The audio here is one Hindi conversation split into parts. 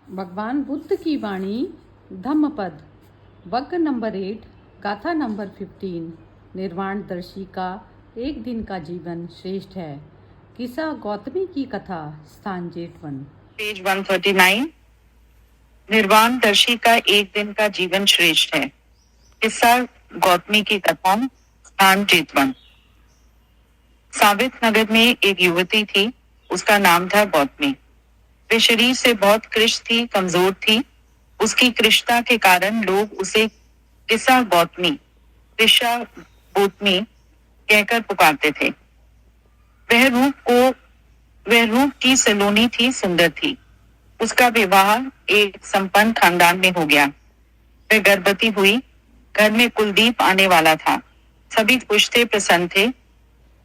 भगवान बुद्ध की वाणी धम्मपद वक्क नंबर 8 गाथा नंबर 15 निर्वाणदर्शी का एक दिन का जीवन श्रेष्ठ है। किस्सा गौतमी की कथा स्थान जेठवन पेज 139। निर्वाणदर्शी का एक दिन का जीवन श्रेष्ठ है। किस्सा गौतमी की कथा स्थान जेतवन। साबित नगर में एक युवती थी, उसका नाम था गौतमी। वे शरीर से बहुत कृश थी, कमजोर थी। उसकी कृशता के कारण लोग उसे किस्सा गौतमी, कृषा गौतमी कहकर पुकारते थे। वह रूप की सलोनी थी, सुंदर थी। उसका विवाह एक संपन्न खानदान में हो गया। वह गर्भवती हुई। घर में कुलदीप आने वाला था। सभी खुश थे, प्रसन्न थे।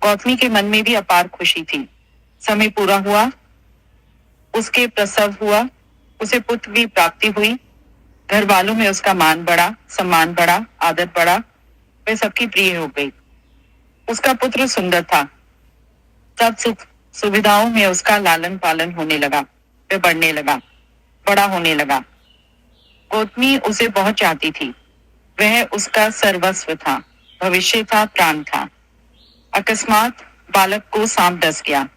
गौतमी के मन में भी अपार खुशी थी। समय पूरा हुआ, उसके प्रसव हुआ, उसे पुत्र की प्राप्ति हुई। घर वालों में उसका मान बढ़ा, सम्मान बढ़ा, आदर बढ़ा। वह सबकी प्रिय हो गई। उसका पुत्र सुंदर था। सब सुख सुविधाओं में उसका लालन पालन होने लगा। वह बढ़ने लगा, बड़ा होने लगा। गौतमी उसे बहुत चाहती थी। वह उसका सर्वस्व था, भविष्य था, प्राण था। अकस्मात बालक को सांप डस गया।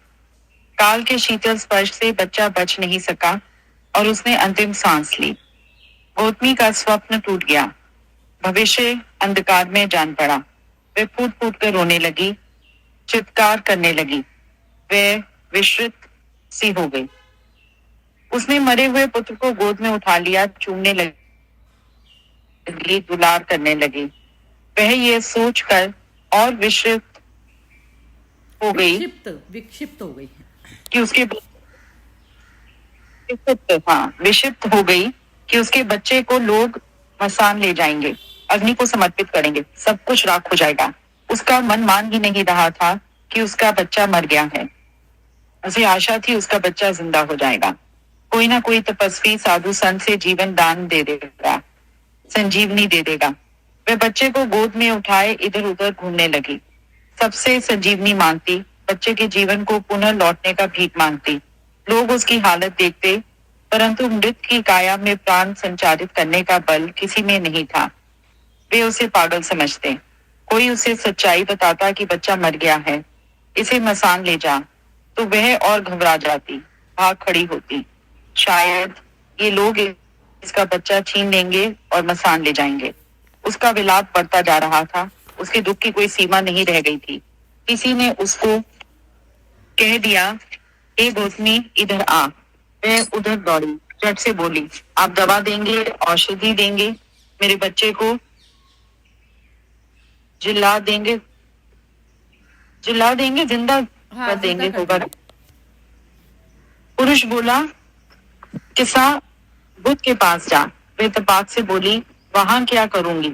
काल के शीतल स्पर्श से बच्चा बच नहीं सका और उसने अंतिम सांस ली। गौतमी का स्वप्न टूट गया। भविष्य अंधकार में जान पड़ा। वह फूट फूट कर रोने लगी, चित्कार करने लगी। वह विश्रित सी हो गई। उसने मरे हुए पुत्र को गोद में उठा लिया, चूमने लगी, दुलार करने लगी। वह ये सोचकर और विक्षिप्त हो गई कि उसके विक्षिप्त हो गई कि उसके बच्चे को लोग मसान ले जाएंगे, अग्नि को समर्पित करेंगे, सब कुछ राख हो जाएगा। उसका मन मान ही नहीं रहा था कि उसका बच्चा मर गया है। उसे आशा थी उसका बच्चा जिंदा हो जाएगा। कोई ना कोई तपस्वी साधु संत से जीवन दान दे देगा, संजीवनी दे देगा। वह बच्चे को गोद में उठाए इधर उधर घूमने लगी। सबसे संजीवनी मांगती, बच्चे के जीवन को पुनः लौटने का भीख मांगती। लोग उसकी हालत देखते, परंतु मृत की काया में प्राण संचारित करने का बल किसी में नहीं था। वे उसे पागल समझते। कोई उसे सच्चाई बताता कि बच्चा मर गया है, इसे मसान ले जा, तो वह और घबरा जाती, भाग खड़ी होती। शायद ये लोग इसका बच्चा छीन लेंगे और मसान ले जाएंगे। उसका विलाप बढ़ता जा रहा था। उसके दुख की कोई सीमा नहीं रह गई थी। किसी ने उसको कह दिया, ए गौतमी इधर आ। वह उधर दौड़ी, झट से बोली, आप दवा देंगे, औषधि देंगे, मेरे बच्चे को जिला देंगे, जिंदा कर देंगे होगा। पुरुष बोला, किस्सा बुद्ध के पास जा। वे तपाक से बोली, वहां क्या करूंगी?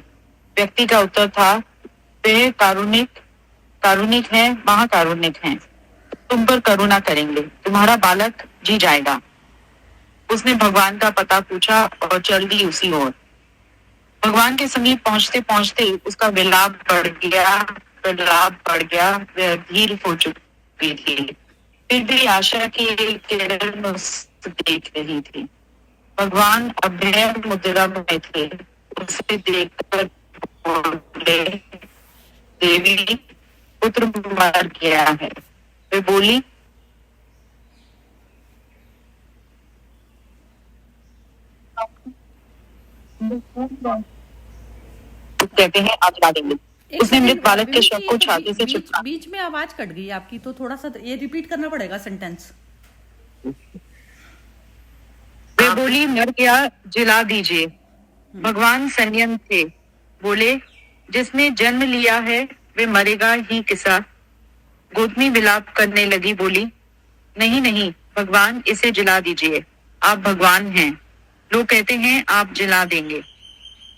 व्यक्ति का उत्तर था, वे कारुणिक है, महाकारुणिक हैं। तुम पर करुणा करेंगे, तुम्हारा बालक जी जाएगा। उसने भगवान का पता पूछा और चल दी उसी ओर। भगवान के समीप पहुंचते पहुंचते उसका विलाप बढ़ गया। वह धीर हो चुकी थी, फिर भी आशा की एक किरण उसे देख रही थी। भगवान अभय मुद्रा में थे। उसे देखकर बोले, देवी पुत्र मर गया है। वे बोली, कहते हैं आज ला देंगे। उसने मृत बालक के शव को छाती से चिपका। बीच में आवाज कट गई आपकी, तो थोड़ा सा ये रिपीट करना पड़ेगा सेंटेंस। वे बोली, मर गया, जिला दीजिए। भगवान संयम थे। बोले, जिसने जन्म लिया है वे मरेगा ही। किस्सा गौतमी विलाप करने लगी, बोली, नहीं नहीं भगवान, इसे जिला दीजिए। आप भगवान हैं, लोग कहते हैं आप जिला देंगे।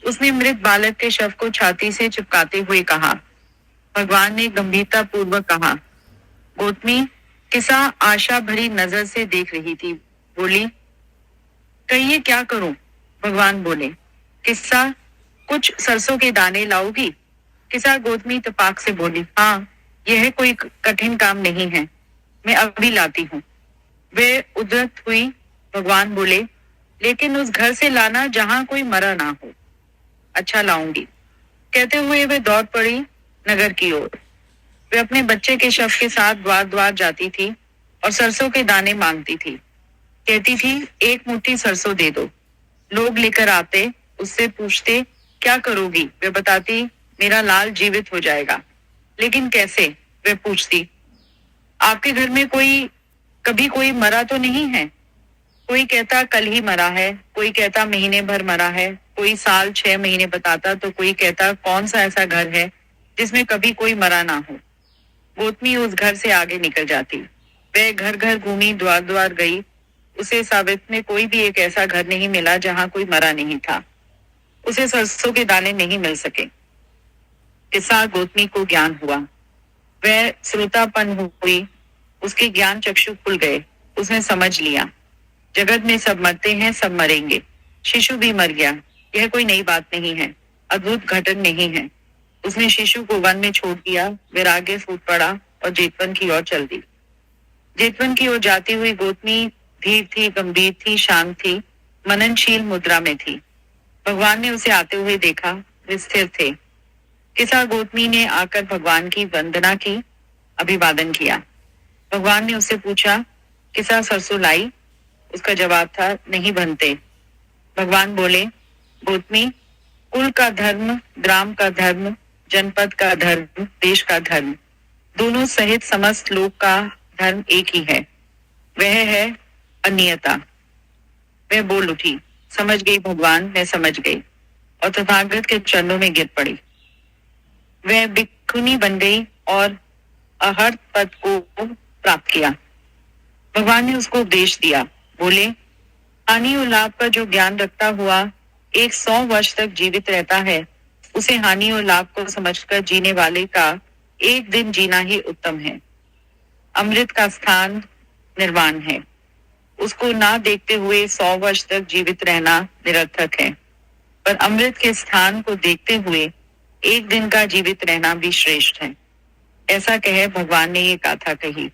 उसने मृत बालक के शव को छाती से चिपकाते हुए कहा। भगवान ने गंभीरता पूर्वक कहा। गौतमी किस्सा आशा भरी नजर से देख रही थी। बोली, कहिए क्या करूं? भगवान बोले, किस्सा कुछ सरसों के दाने लाओगी? किस्सा गौतमी तपाक से बोली, हाँ, यह कोई कठिन काम नहीं है, मैं अभी लाती हूँ। वे उद्धत हुई। भगवान बोले, लेकिन उस घर से लाना जहां कोई मरा ना हो। अच्छा लाऊंगी, कहते हुए वे दौड़ पड़ी नगर की ओर। वे अपने बच्चे के शव के साथ द्वार द्वार जाती थी और सरसों के दाने मांगती थी। कहती थी, एक मुट्ठी सरसों दे दो। लोग लेकर आते, उससे पूछते, क्या करोगी? वे बताती, मेरा लाल जीवित हो जाएगा। लेकिन कैसे? वे पूछती, आपके घर में कभी कोई मरा तो नहीं है? कोई कहता कल ही मरा है, कोई कहता महीने भर मरा है, कोई साल 6 महीने बताता, तो कोई कहता कौन सा ऐसा घर है जिसमें कभी कोई मरा ना हो। गोतमी उस घर से आगे निकल जाती। वह घर घर घूमी, द्वार द्वार गई। उसे सावित में कोई भी एक ऐसा घर नहीं मिला जहां कोई मरा नहीं था। उसे सरसों के दाने नहीं मिल सके। किस्सा गोतमी को ज्ञान हुआ। वह श्रोतापन हुई, उसके ज्ञान चक्षु खुल गए। उसने समझ लिया, जगत में सब मरते हैं, सब मरेंगे। शिशु भी मर गया। यह कोई नई बात नहीं है, अद्भुत घटन नहीं है। उसने शिशु को वन में छोड़ दिया। वैराग्य फूट पड़ा और जेतवन की ओर चल दी। जेतवन की ओर जाती हुई गोतमी धीर थी, गंभीर थी, शांत थी, मननशील मुद्रा में थी। भगवान ने उसे आते हुए देखा। वे स्थिर थे। किसा गोतमी ने आकर भगवान की वंदना की, अभिवादन किया। भगवान ने उससे पूछा, किसा सरसों लाई? उसका जवाब था, नहीं बनते। भगवान बोले, गोतमी, कुल का धर्म, ग्राम का धर्म, जनपद का धर्म, देश का धर्म, दोनों सहित समस्त लोक का धर्म एक ही है। वह है अनियता। वह बोल उठी, समझ गई भगवान, मैं समझ गई, और तथागत के चरणों में गिर पड़ी। वह भिक्षुनी बन गई और अहर्त पद को प्राप्त किया। भगवान ने उसको उपदेश दिया। बोले, हानि और लाभ का जो ज्ञान रखता हुआ 100 वर्ष तक जीवित रहता है, उसे हानि और लाभ को समझकर जीने वाले का एक दिन जीना ही उत्तम है। अमृत का स्थान निर्वाण है। उसको ना देखते हुए 100 वर्ष तक जीवित रहना निरर्थक है, पर अमृत के स्थान को देखते हुए एक दिन का जीवित रहना भी श्रेष्ठ है। ऐसा कहे भगवान ने ये गाथा कही।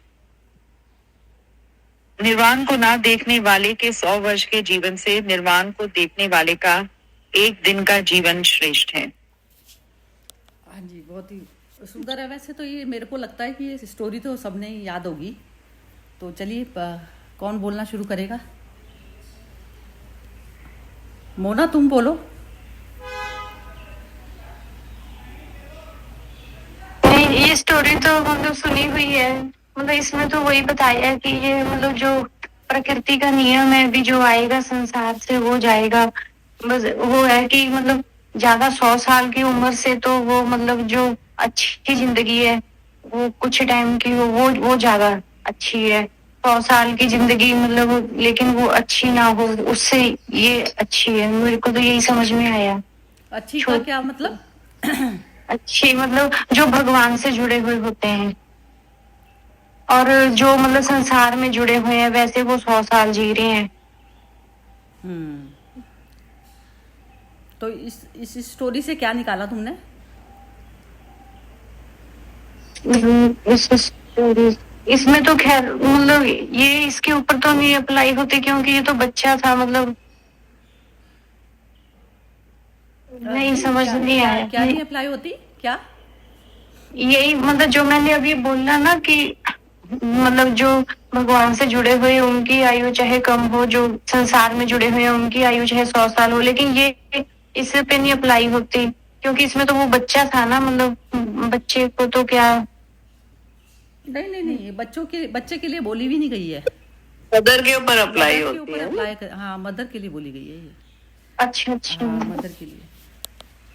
निर्वाण को ना देखने वाले के 100 वर्ष के जीवन से निर्वाण को देखने वाले का एक दिन का जीवन श्रेष्ठ है। हाँ जी, बहुत ही सुंदर है। वैसे तो ये मेरे को लगता है कि ये स्टोरी तो सबने ही याद होगी। तो चलिए, कौन बोलना शुरू करेगा? मोना, तुम बोलो। ये स्टोरी तो मतलब सुनी हुई है। मतलब इसमें तो वही बताया है कि ये मतलब जो प्रकृति का नियम है, अभी जो आएगा संसार से वो जाएगा। बस वो है कि मतलब ज्यादा 100 साल की उम्र से तो वो मतलब जो अच्छी जिंदगी है वो कुछ टाइम की वो ज्यादा अच्छी है। 100 साल की जिंदगी मतलब लेकिन वो अच्छी ना हो, उससे ये अच्छी है। मेरे को तो यही समझ में आया। अच्छी का क्या मतलब? अच्छी मतलब जो भगवान से जुड़े हुए होते हैं, और जो मतलब संसार में जुड़े हुए हैं वैसे वो 100 साल जी रहे हैं। तो इस स्टोरी से क्या निकाला तुमने? इसमें तो खैर मतलब ये इसके ऊपर तो नहीं अप्लाई होती, क्योंकि ये तो बच्चा था। मतलब नहीं समझ नहीं आया। क्या नहीं अप्लाई होती? क्या? यही मतलब जो मैंने अभी बोला ना कि मतलब जो भगवान से जुड़े हुए उनकी आयु चाहे कम हो, जो संसार में जुड़े हुए हैं उनकी आयु चाहे 100 साल हो, लेकिन ये इस पे नहीं अप्लाई होती, क्योंकि इसमें तो वो बच्चा था ना। मतलब बच्चे को तो क्या नहीं, बच्चे के लिए बोली भी नहीं गई है। मदर के ऊपर अप्लाई मदर के होती ऊपर है। अप्लाई, हाँ, मदर के लिए बोली गई है ये। अच्छा अच्छा। हाँ, मदर के लिए।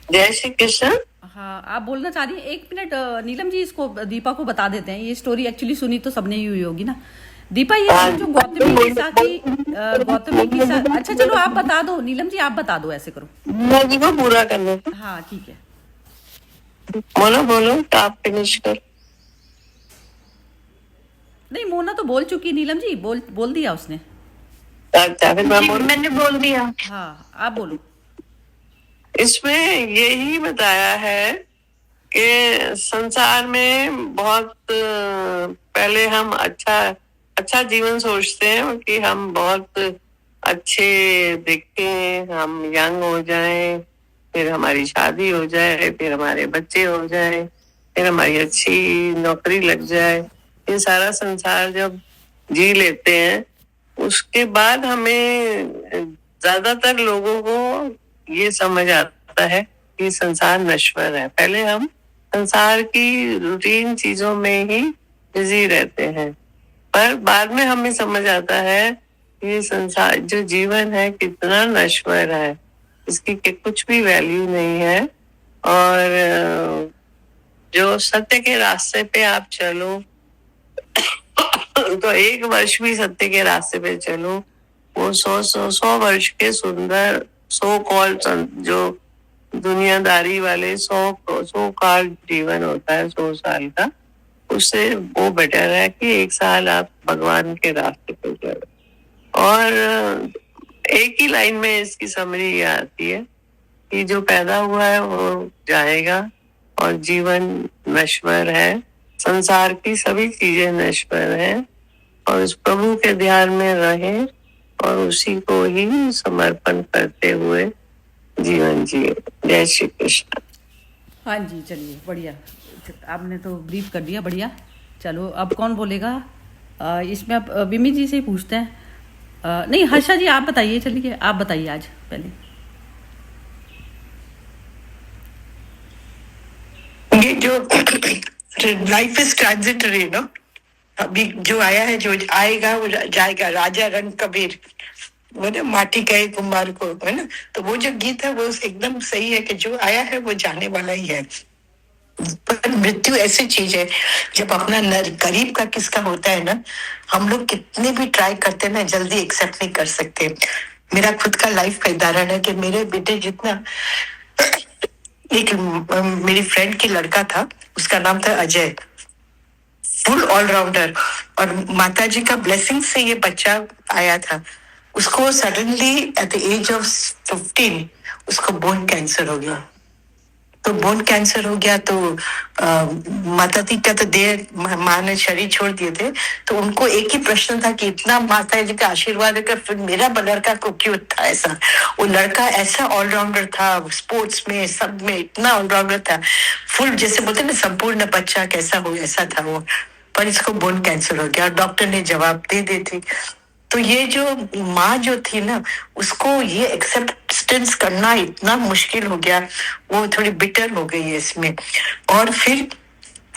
जय श्री कृष्ण। हाँ, आप बोलना चाह रही हैं? एक मिनट नीलम जी, इसको दीपा को बता देते हैं। ये स्टोरी एक्चुअली सुनी तो सबने ही हुई होगी ना। दीपा, ये जो गौतमी की अच्छा चलो आप बता दो। नीलम जी आप बता दो, ऐसे करो। मैं को पूरा करने को। हाँ ठीक है, बोलो तो आप फिनिश कर। नहीं, मोना तो बोल चुकी। नीलम जी बोल दिया उसने। अच्छा, फिर मैं बोलूं? मैंने बोल दिया। हाँ, आप बोलो। इसमें यही बताया है कि संसार में बहुत पहले हम अच्छा जीवन सोचते हैं कि हम बहुत अच्छे दिखें, हम यंग हो जाएं, फिर हमारी शादी हो जाए, फिर हमारे बच्चे हो जाए, फिर हमारी अच्छी नौकरी लग जाए, ये सारा संसार जब जी लेते हैं, उसके बाद हमें ज्यादातर लोगों को ये समझ आता है कि संसार नश्वर है। पहले हम संसार की रूटीन चीजों में ही बिजी रहते हैं, पर बाद में हमें समझ आता है कि ये संसार जो जीवन है कितना नश्वर है, इसकी कुछ भी वैल्यू नहीं है। और जो सत्य के रास्ते पे आप चलो तो एक वर्ष भी सत्य के रास्ते पे चलो, वो 100 वर्ष के सुंदर सो कॉल जो दुनियादारी वाले 100 काल जीवन होता है 100 साल का, उससे वो बेटर है कि एक साल आप भगवान के रास्ते पे चलो। और एक ही लाइन में इसकी समरी ये आती है कि जो पैदा हुआ है वो जाएगा और जीवन नश्वर है, संसार की सभी चीजें नश्वर हैं, और उस प्रभु के ध्यान में रहे और उसी को ही समर्पण करते हुए जीवन जिए। जय श्री कृष्ण। हाँ जी, चलिए बढ़िया, आपने तो ब्रीफ कर दिया, बढ़िया। चलो अब कौन बोलेगा? इसमें आप बिमी जी से ही पूछते हैं। नहीं, हर्षा जी आप बताइए, चलिए आप बताइए आज पहले। ये जो लाइफ इज ट्रांजिटरी नो, अभी जो आया है जो आएगा वो जाएगा। राजा रंग कबीर, वो ना माटी कहे कुम्हार को, है ना। तो वो जो गीत है वो एकदम सही है कि जो आया है वो जाने वाला ही है। पर मृत्यु ऐसी चीज है, जब अपना करीब का किसका होता है ना, हम लोग कितने भी ट्राई करते हैं ना, जल्दी एक्सेप्ट नहीं कर सकते। मेरा खुद का लाइफ का उदाहरण है कि मेरे बेटे जितना, एक मेरी फ्रेंड की लड़का था, उसका नाम था अजय, फुल ऑलराउंडर, और माता जी का ब्लेसिंग से ये बच्चा आया था। उसको suddenly at the age of 15 उसको बोन कैंसर हो गया। तो बोन कैंसर हो गया तो माता जी का तो देह, माँ ने शरीर छोड़ दिए थे, तो उनको एक ही प्रश्न था कि इतना माता जी का आशीर्वाद है, फिर मेरा लड़का को क्यों था ऐसा। वो लड़का ऐसा ऑलराउंडर था, स्पोर्ट्स में सब में इतना ऑलराउंडर था, फुल जैसे बोलते ना संपूर्ण बच्चा कैसा हो ऐसा था वो। पर इसको बोन कैंसर हो गया और डॉक्टर ने जवाब दे दी थी। तो ये जो माँ जो थी ना, उसको ये एक्सेप्टेंस करना इतना मुश्किल हो गया, वो थोड़ी बिटर हो गई है इसमें। और फिर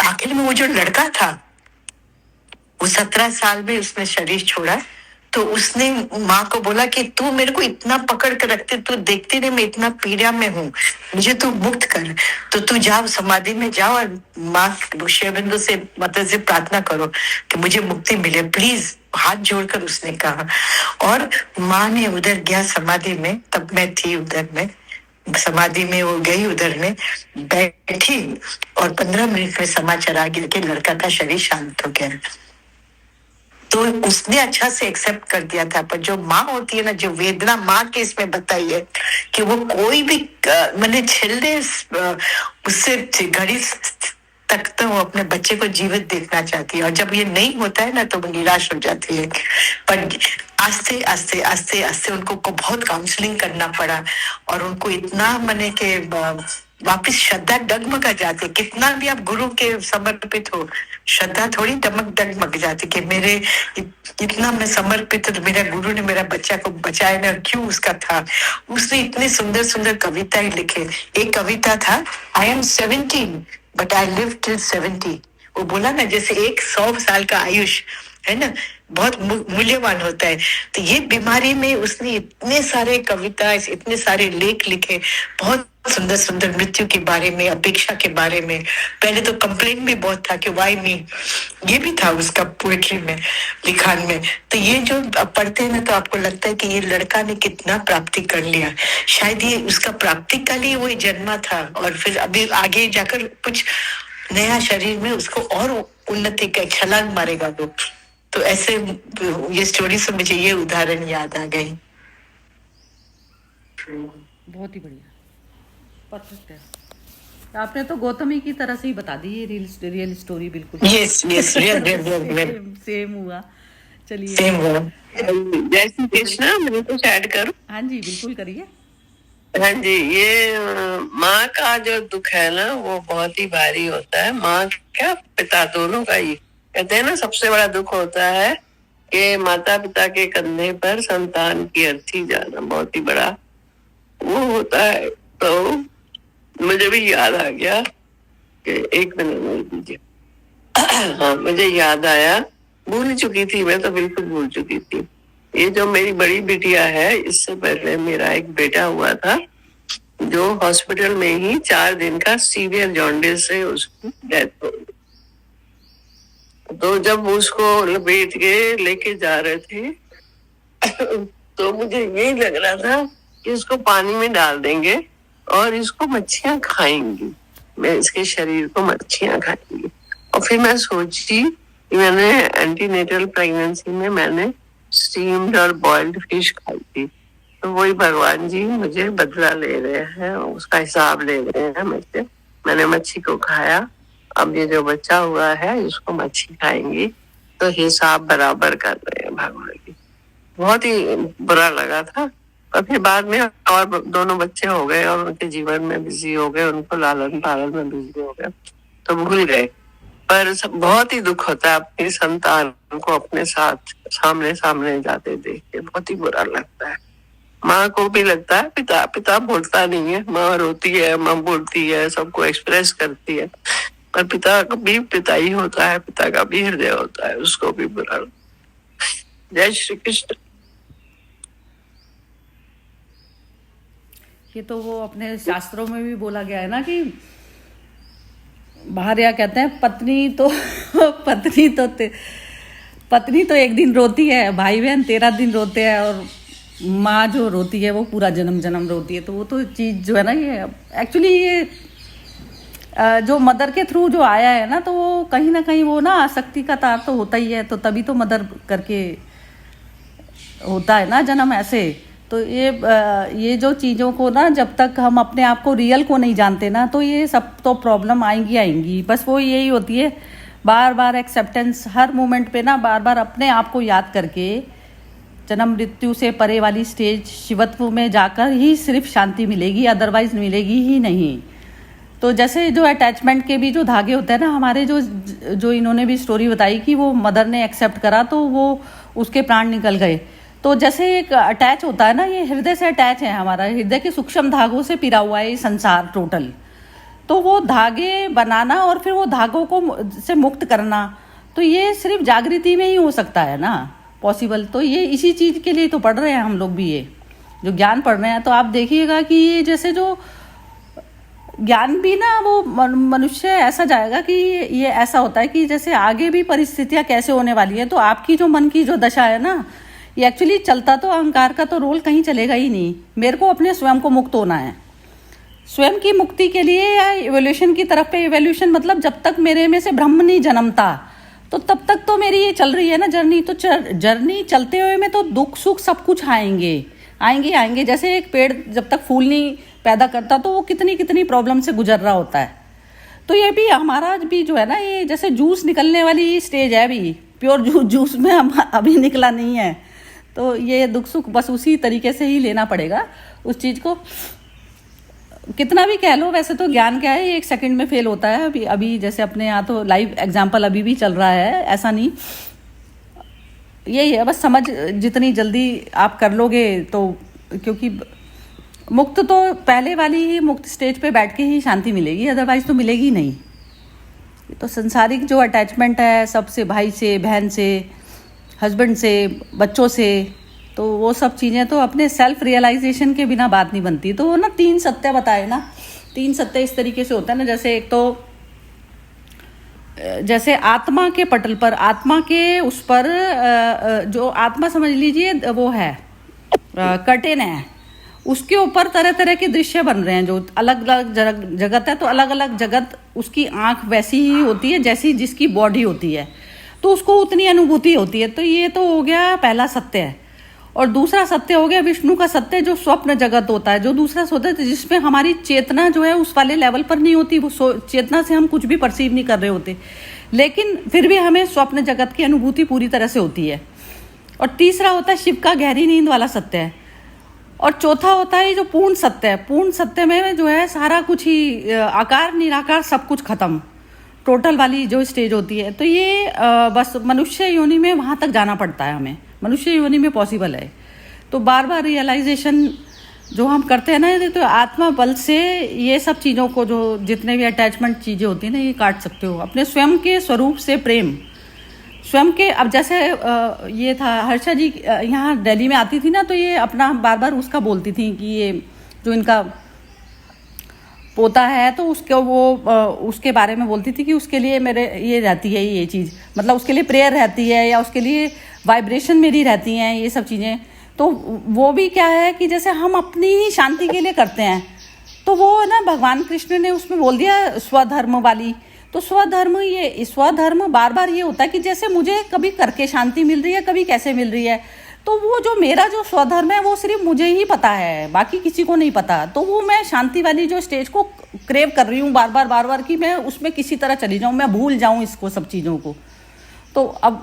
आखिर में वो जो लड़का था, वो 17 साल में उसने शरीर छोड़ा। तो उसने माँ को बोला कि तू मेरे को इतना पकड़ कर रखते, तू देखती रहे मैं इतना पीड़ा में हूँ, मुझे तू मुक्त कर। तो तू जाओ समाधि में जाओ और माँ शेरबिंदु से मतलब से प्रार्थना करो कि मुझे मुक्ति मिले प्लीज, हाथ जोड़कर उसने कहा। और माँ ने उधर गया समाधि में, तब मैं थी उधर में समाधि में, वो गई उधर में बैठी और 15 मिनट में समाचार आ गया कि लड़का का शरीर शांत हो गया। तो उसने अच्छा से एक्सेप्ट कर दिया था। पर जो माँ होती है ना, जो वेदना माँ के इसमें बताई है कि वो कोई भी मैंने छेले उससे घड़ी तक तो वो अपने बच्चे को जीवित देखना चाहती है, और जब ये नहीं होता है ना तो वो निराश हो जाती है। पर आस्ते आस्ते आस्ते आस्ते उनको को बहुत काउंसलिंग करना पड़ा, और उनको इतना मने के वापिस श्रद्धा डगमगा जाती। कितना भी आप गुरु के समर्पित हो, श्रद्धा थोड़ी डगमग जाती कि मेरे इतना मैं समर्पित, तो मेरा गुरु ने मेरा बच्चा को बचाया ना, क्यों उसका था। उसने इतने सुंदर सुंदर कविताएं लिखे। एक कविता था, I am 17 but I live till 70। वो बोला ना जैसे 100 साल का आयुष है ना, बहुत मूल्यवान होता है। तो ये बीमारी में उसने इतने सारे कविता, इतने सारे लेख लिखे, बहुत सुंदर सुंदर मृत्यु के बारे में, अपेक्षा के बारे में। पहले तो कंप्लेन भी बहुत था कि वाई मी, ये भी था उसका पोएट्री में, लिखान में। तो ये जो आप पढ़ते हैं ना, तो आपको लगता है कि ये लड़का ने कितना प्राप्ति कर लिया। शायद ये उसका प्राप्ति का लिए वही जन्मा था, और फिर अभी आगे जाकर कुछ नया शरीर में उसको और उन्नति का छलांग मारेगा वो। तो ऐसे ये स्टोरी से मुझे ये उदाहरण याद आ गई। बहुत ही बढ़िया, परफेक्ट है। आपने तो गौतमी की तरह से ही बता दी ये रियल स्टोरी, बिल्कुल यस यस रियल सेम हुआ। चलिए। सेम वो। जय श्री कृष्णा। मैं कुछ ऐड करूं? हाँ जी, बिल्कुल करिए। हाँ जी, ये माँ का जो दुख है ना वो बहुत ही भारी होता है। माँ क्या पिता दोनों का ही। कहते हैं ना सबसे बड़ा दुख होता है कि माता पिता के कंधे पर संतान की अर्थी जाना, बहुत ही बड़ा वो होता है। तो मुझे भी याद आ गया कि एक मिनट में दीजिए। हाँ, मुझे याद आया, भूल चुकी थी मैं तो, बिल्कुल भूल चुकी थी। ये जो मेरी बड़ी बिटिया है, इससे पहले मेरा एक बेटा हुआ था जो हॉस्पिटल में ही 4 दिन का सीवियर जॉन्डिस से उसकी डेथ हो गई। तो जब उसको लपेट के लेके जा रहे थे तो मुझे यही लग रहा था कि इसको पानी में डाल देंगे और इसको मच्छियां खाएंगी, मैं इसके शरीर को मच्छियां खाएंगी। और फिर मैं सोची कि मैंने एंटीनेटल प्रेगनेंसी में मैंने स्टीम्ड और बॉइल्ड फिश खाई थी, तो वही भगवान जी मुझे बदला ले रहे हैं, उसका हिसाब ले रहे हैं मुझसे। मैंने मच्छी को खाया, अब ये जो बच्चा हुआ है इसको मच्छी खाएंगी, तो हिसाब बराबर कर रहे हैं भगवान जी। बहुत ही बुरा लगा था। और फिर बाद में और दोनों बच्चे हो गए और उनके जीवन में बिजी हो गए, उनको लालन पालन में बिजी हो गए, तो भूल गए। पर बहुत ही दुख होता है अपनी संतान को अपने साथ सामने सामने जाते देख के, बहुत ही बुरा लगता है। माँ को भी लगता है, पिता बोलता नहीं है, माँ रोती है, माँ बोलती है, सबको एक्सप्रेस करती है, पर पिता का भी पिता ही होता है, पिता का भी हृदय होता है, उसको भी बुरा लगता है। जय श्री कृष्ण। ये तो वो अपने शास्त्रों में भी बोला गया है ना कि बाहर या कहते हैं पत्नी तो एक दिन रोती है, भाई बहन 13 दिन रोते हैं, और माँ जो रोती है वो पूरा जन्म जन्म रोती है। तो वो तो चीज़ जो है ना, ये एक्चुअली ये जो मदर के थ्रू जो आया है ना, तो वो कहीं ना कहीं वो ना आसक्ति का तार तो होता ही है, तो तभी तो मदर करके होता है ना जन्म ऐसे। तो ये जो चीज़ों को ना, जब तक हम अपने आप को रियल को नहीं जानते ना, तो ये सब तो प्रॉब्लम आएंगी। बस वो यही होती है, बार बार एक्सेप्टेंस हर मोमेंट पे ना, बार बार अपने आप को याद करके जन्म मृत्यु से परे वाली स्टेज शिवत्व में जाकर ही सिर्फ शांति मिलेगी, अदरवाइज मिलेगी ही नहीं। तो जैसे जो अटैचमेंट के भी जो धागे होते हैं ना हमारे, जो इन्होंने भी स्टोरी बताई कि वो मदर ने एक्सेप्ट करा तो वो उसके प्राण निकल गए। तो जैसे एक अटैच होता है ना, ये हृदय से अटैच है, हमारा हृदय के सूक्ष्म धागों से पिरा हुआ है ये संसार टोटल। तो वो धागे बनाना और फिर वो धागों को से मुक्त करना, तो ये सिर्फ जागृति में ही हो सकता है ना पॉसिबल। तो ये इसी चीज़ के लिए तो पढ़ रहे हैं हम लोग भी, ये जो ज्ञान पढ़ रहे हैं। तो आप देखिएगा कि ये जैसे जो ज्ञान भी ना, वो मनुष्य ऐसा जाएगा कि ये ऐसा होता है कि जैसे आगे भी परिस्थितियाँ कैसे होने वाली है, तो आपकी जो मन की जो दशा है ना, ये एक्चुअली चलता तो अहंकार का तो रोल कहीं चलेगा ही नहीं। मेरे को अपने स्वयं को मुक्त होना है। स्वयं की मुक्ति के लिए या इवोल्यूशन की तरफ पे, इवोल्यूशन मतलब जब तक मेरे में से ब्रह्म नहीं जन्मता, तो तब तक तो मेरी ये चल रही है ना जर्नी। तो जर्नी चलते हुए में तो दुख सुख सब कुछ आएंगे। जैसे एक पेड़ जब तक फूल नहीं पैदा करता तो वो कितनी प्रॉब्लम से गुजर रहा होता है। तो ये भी हमारा भी जो है ना, ये जैसे जूस निकलने वाली स्टेज है, अभी प्योर जूस में हम अभी निकला नहीं है। तो ये दुख सुख बस उसी तरीके से ही लेना पड़ेगा उस चीज़ को। कितना भी कह लो, वैसे तो ज्ञान क्या है, 1 सेकंड में फेल होता है। अभी जैसे अपने यहाँ तो लाइव एग्जाम्पल अभी भी चल रहा है, ऐसा नहीं। यही है बस, समझ जितनी जल्दी आप कर लोगे तो, क्योंकि मुक्त तो पहले वाली ही मुक्त स्टेज पे बैठ के ही शांति मिलेगी, अदरवाइज तो मिलेगी नहीं। तो संसारिक जो अटैचमेंट है सबसे, भाई से, बहन से, हस्बैंड से, बच्चों से, तो वो सब चीज़ें तो अपने सेल्फ रियलाइजेशन के बिना बात नहीं बनती। तो वो ना 3 सत्य बताए ना, 3 सत्य इस तरीके से होता है ना, जैसे एक तो जैसे आत्मा के पटल पर, आत्मा के उस पर जो आत्मा समझ लीजिए वो है कर्टेन है, उसके ऊपर तरह तरह के दृश्य बन रहे हैं। जो अलग अलग जगत है, तो अलग अलग जगत, उसकी आंख वैसी ही होती है जैसी जिसकी बॉडी होती है, तो उसको उतनी अनुभूति होती है। तो ये तो हो गया पहला सत्य है। और दूसरा सत्य हो गया विष्णु का सत्य, जो स्वप्न जगत होता है। जो दूसरा सत्य है जिसमें हमारी चेतना जो है उस वाले लेवल पर नहीं होती, वो चेतना से हम कुछ भी परसीव नहीं कर रहे होते, लेकिन फिर भी हमें स्वप्न जगत की अनुभूति पूरी तरह से होती है। और तीसरा होता है शिव का गहरी नींद वाला सत्य है, और चौथा होता है जो पूर्ण सत्य है। पूर्ण सत्य में जो है सारा कुछ ही आकार निराकार सब कुछ खत्म, टोटल वाली जो स्टेज होती है। तो ये बस मनुष्य योनि में वहाँ तक जाना पड़ता है हमें, मनुष्य योनि में पॉसिबल है। तो बार बार रियलाइजेशन जो हम करते हैं ना, तो आत्मा बल से ये सब चीज़ों को, जो जितने भी अटैचमेंट चीज़ें होती हैं ना, ये काट सकते हो अपने स्वयं के स्वरूप से। प्रेम स्वयं के, अब जैसे ये था हर्षा जी यहाँ दिल्ली में आती थी ना, तो ये अपना बार बार उसका बोलती थी कि ये जो इनका पोता है तो उसके वो उसके बारे में बोलती थी कि उसके लिए मेरे ये रहती है ये चीज़, मतलब उसके लिए प्रेयर रहती है या उसके लिए वाइब्रेशन मेरी रहती हैं ये सब चीज़ें। तो वो भी क्या है कि जैसे हम अपनी ही शांति के लिए करते हैं, तो वो ना भगवान कृष्ण ने उसमें बोल दिया स्वधर्म वाली। तो स्वधर्म बार बार ये होता है कि जैसे मुझे कभी करके शांति मिल रही है, कभी कैसे मिल रही है, तो वो जो मेरा जो स्वधर्म है वो सिर्फ मुझे ही पता है, बाकी किसी को नहीं पता। तो वो मैं शांति वाली जो स्टेज को क्रेव कर रही हूँ बार बार कि मैं उसमें किसी तरह चली जाऊँ, मैं भूल जाऊँ इसको सब चीज़ों को। तो अब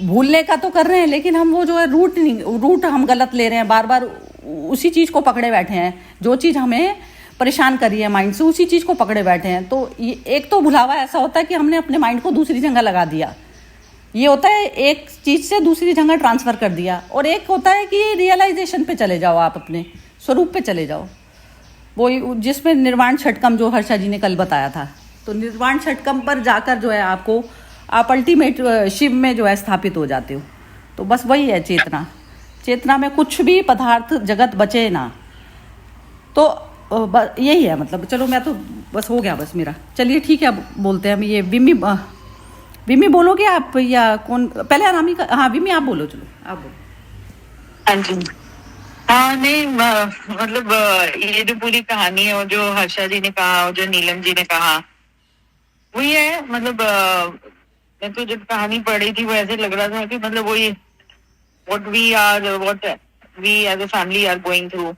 भूलने का तो कर रहे हैं, लेकिन हम वो जो है रूट हम गलत ले रहे हैं, बार बार उसी चीज़ को पकड़े बैठे हैं, जो चीज़ हमें परेशान करी है माइंड से, उसी चीज़ को पकड़े बैठे हैं। तो ये एक तो भुलावा ऐसा होता है कि हमने अपने माइंड को दूसरी जगह लगा दिया, ये होता है एक चीज़ से दूसरी जगह ट्रांसफ़र कर दिया। और एक होता है कि रियलाइजेशन पे चले जाओ, आप अपने स्वरूप पे चले जाओ, वो जिसमें निर्वाण षटकम जो हर्षा जी ने कल बताया था। तो निर्वाण षटकम पर जाकर जो है आप अल्टीमेट शिव में जो है स्थापित हो जाते हो। तो बस वही है चेतना में कुछ भी पदार्थ जगत बचे ना। तो यही है, मतलब चलो मैं तो बस हो गया बस मेरा। चलिए ठीक है, अब बोलते हैं हम। ये विमी बोलोगे आप या कौन पहले? अनामी का, हाँ विमी आप बोलो, चलो आप बोलो। हाँ जी। हाँ नहीं, मतलब ये जो पूरी कहानी है, और जो हर्षा जी ने कहा और जो नीलम जी ने कहा, वही है। मतलब मैं तो जब कहानी पढ़ी थी वो ऐसे लग रहा था कि मतलब वही what we as a family are going through,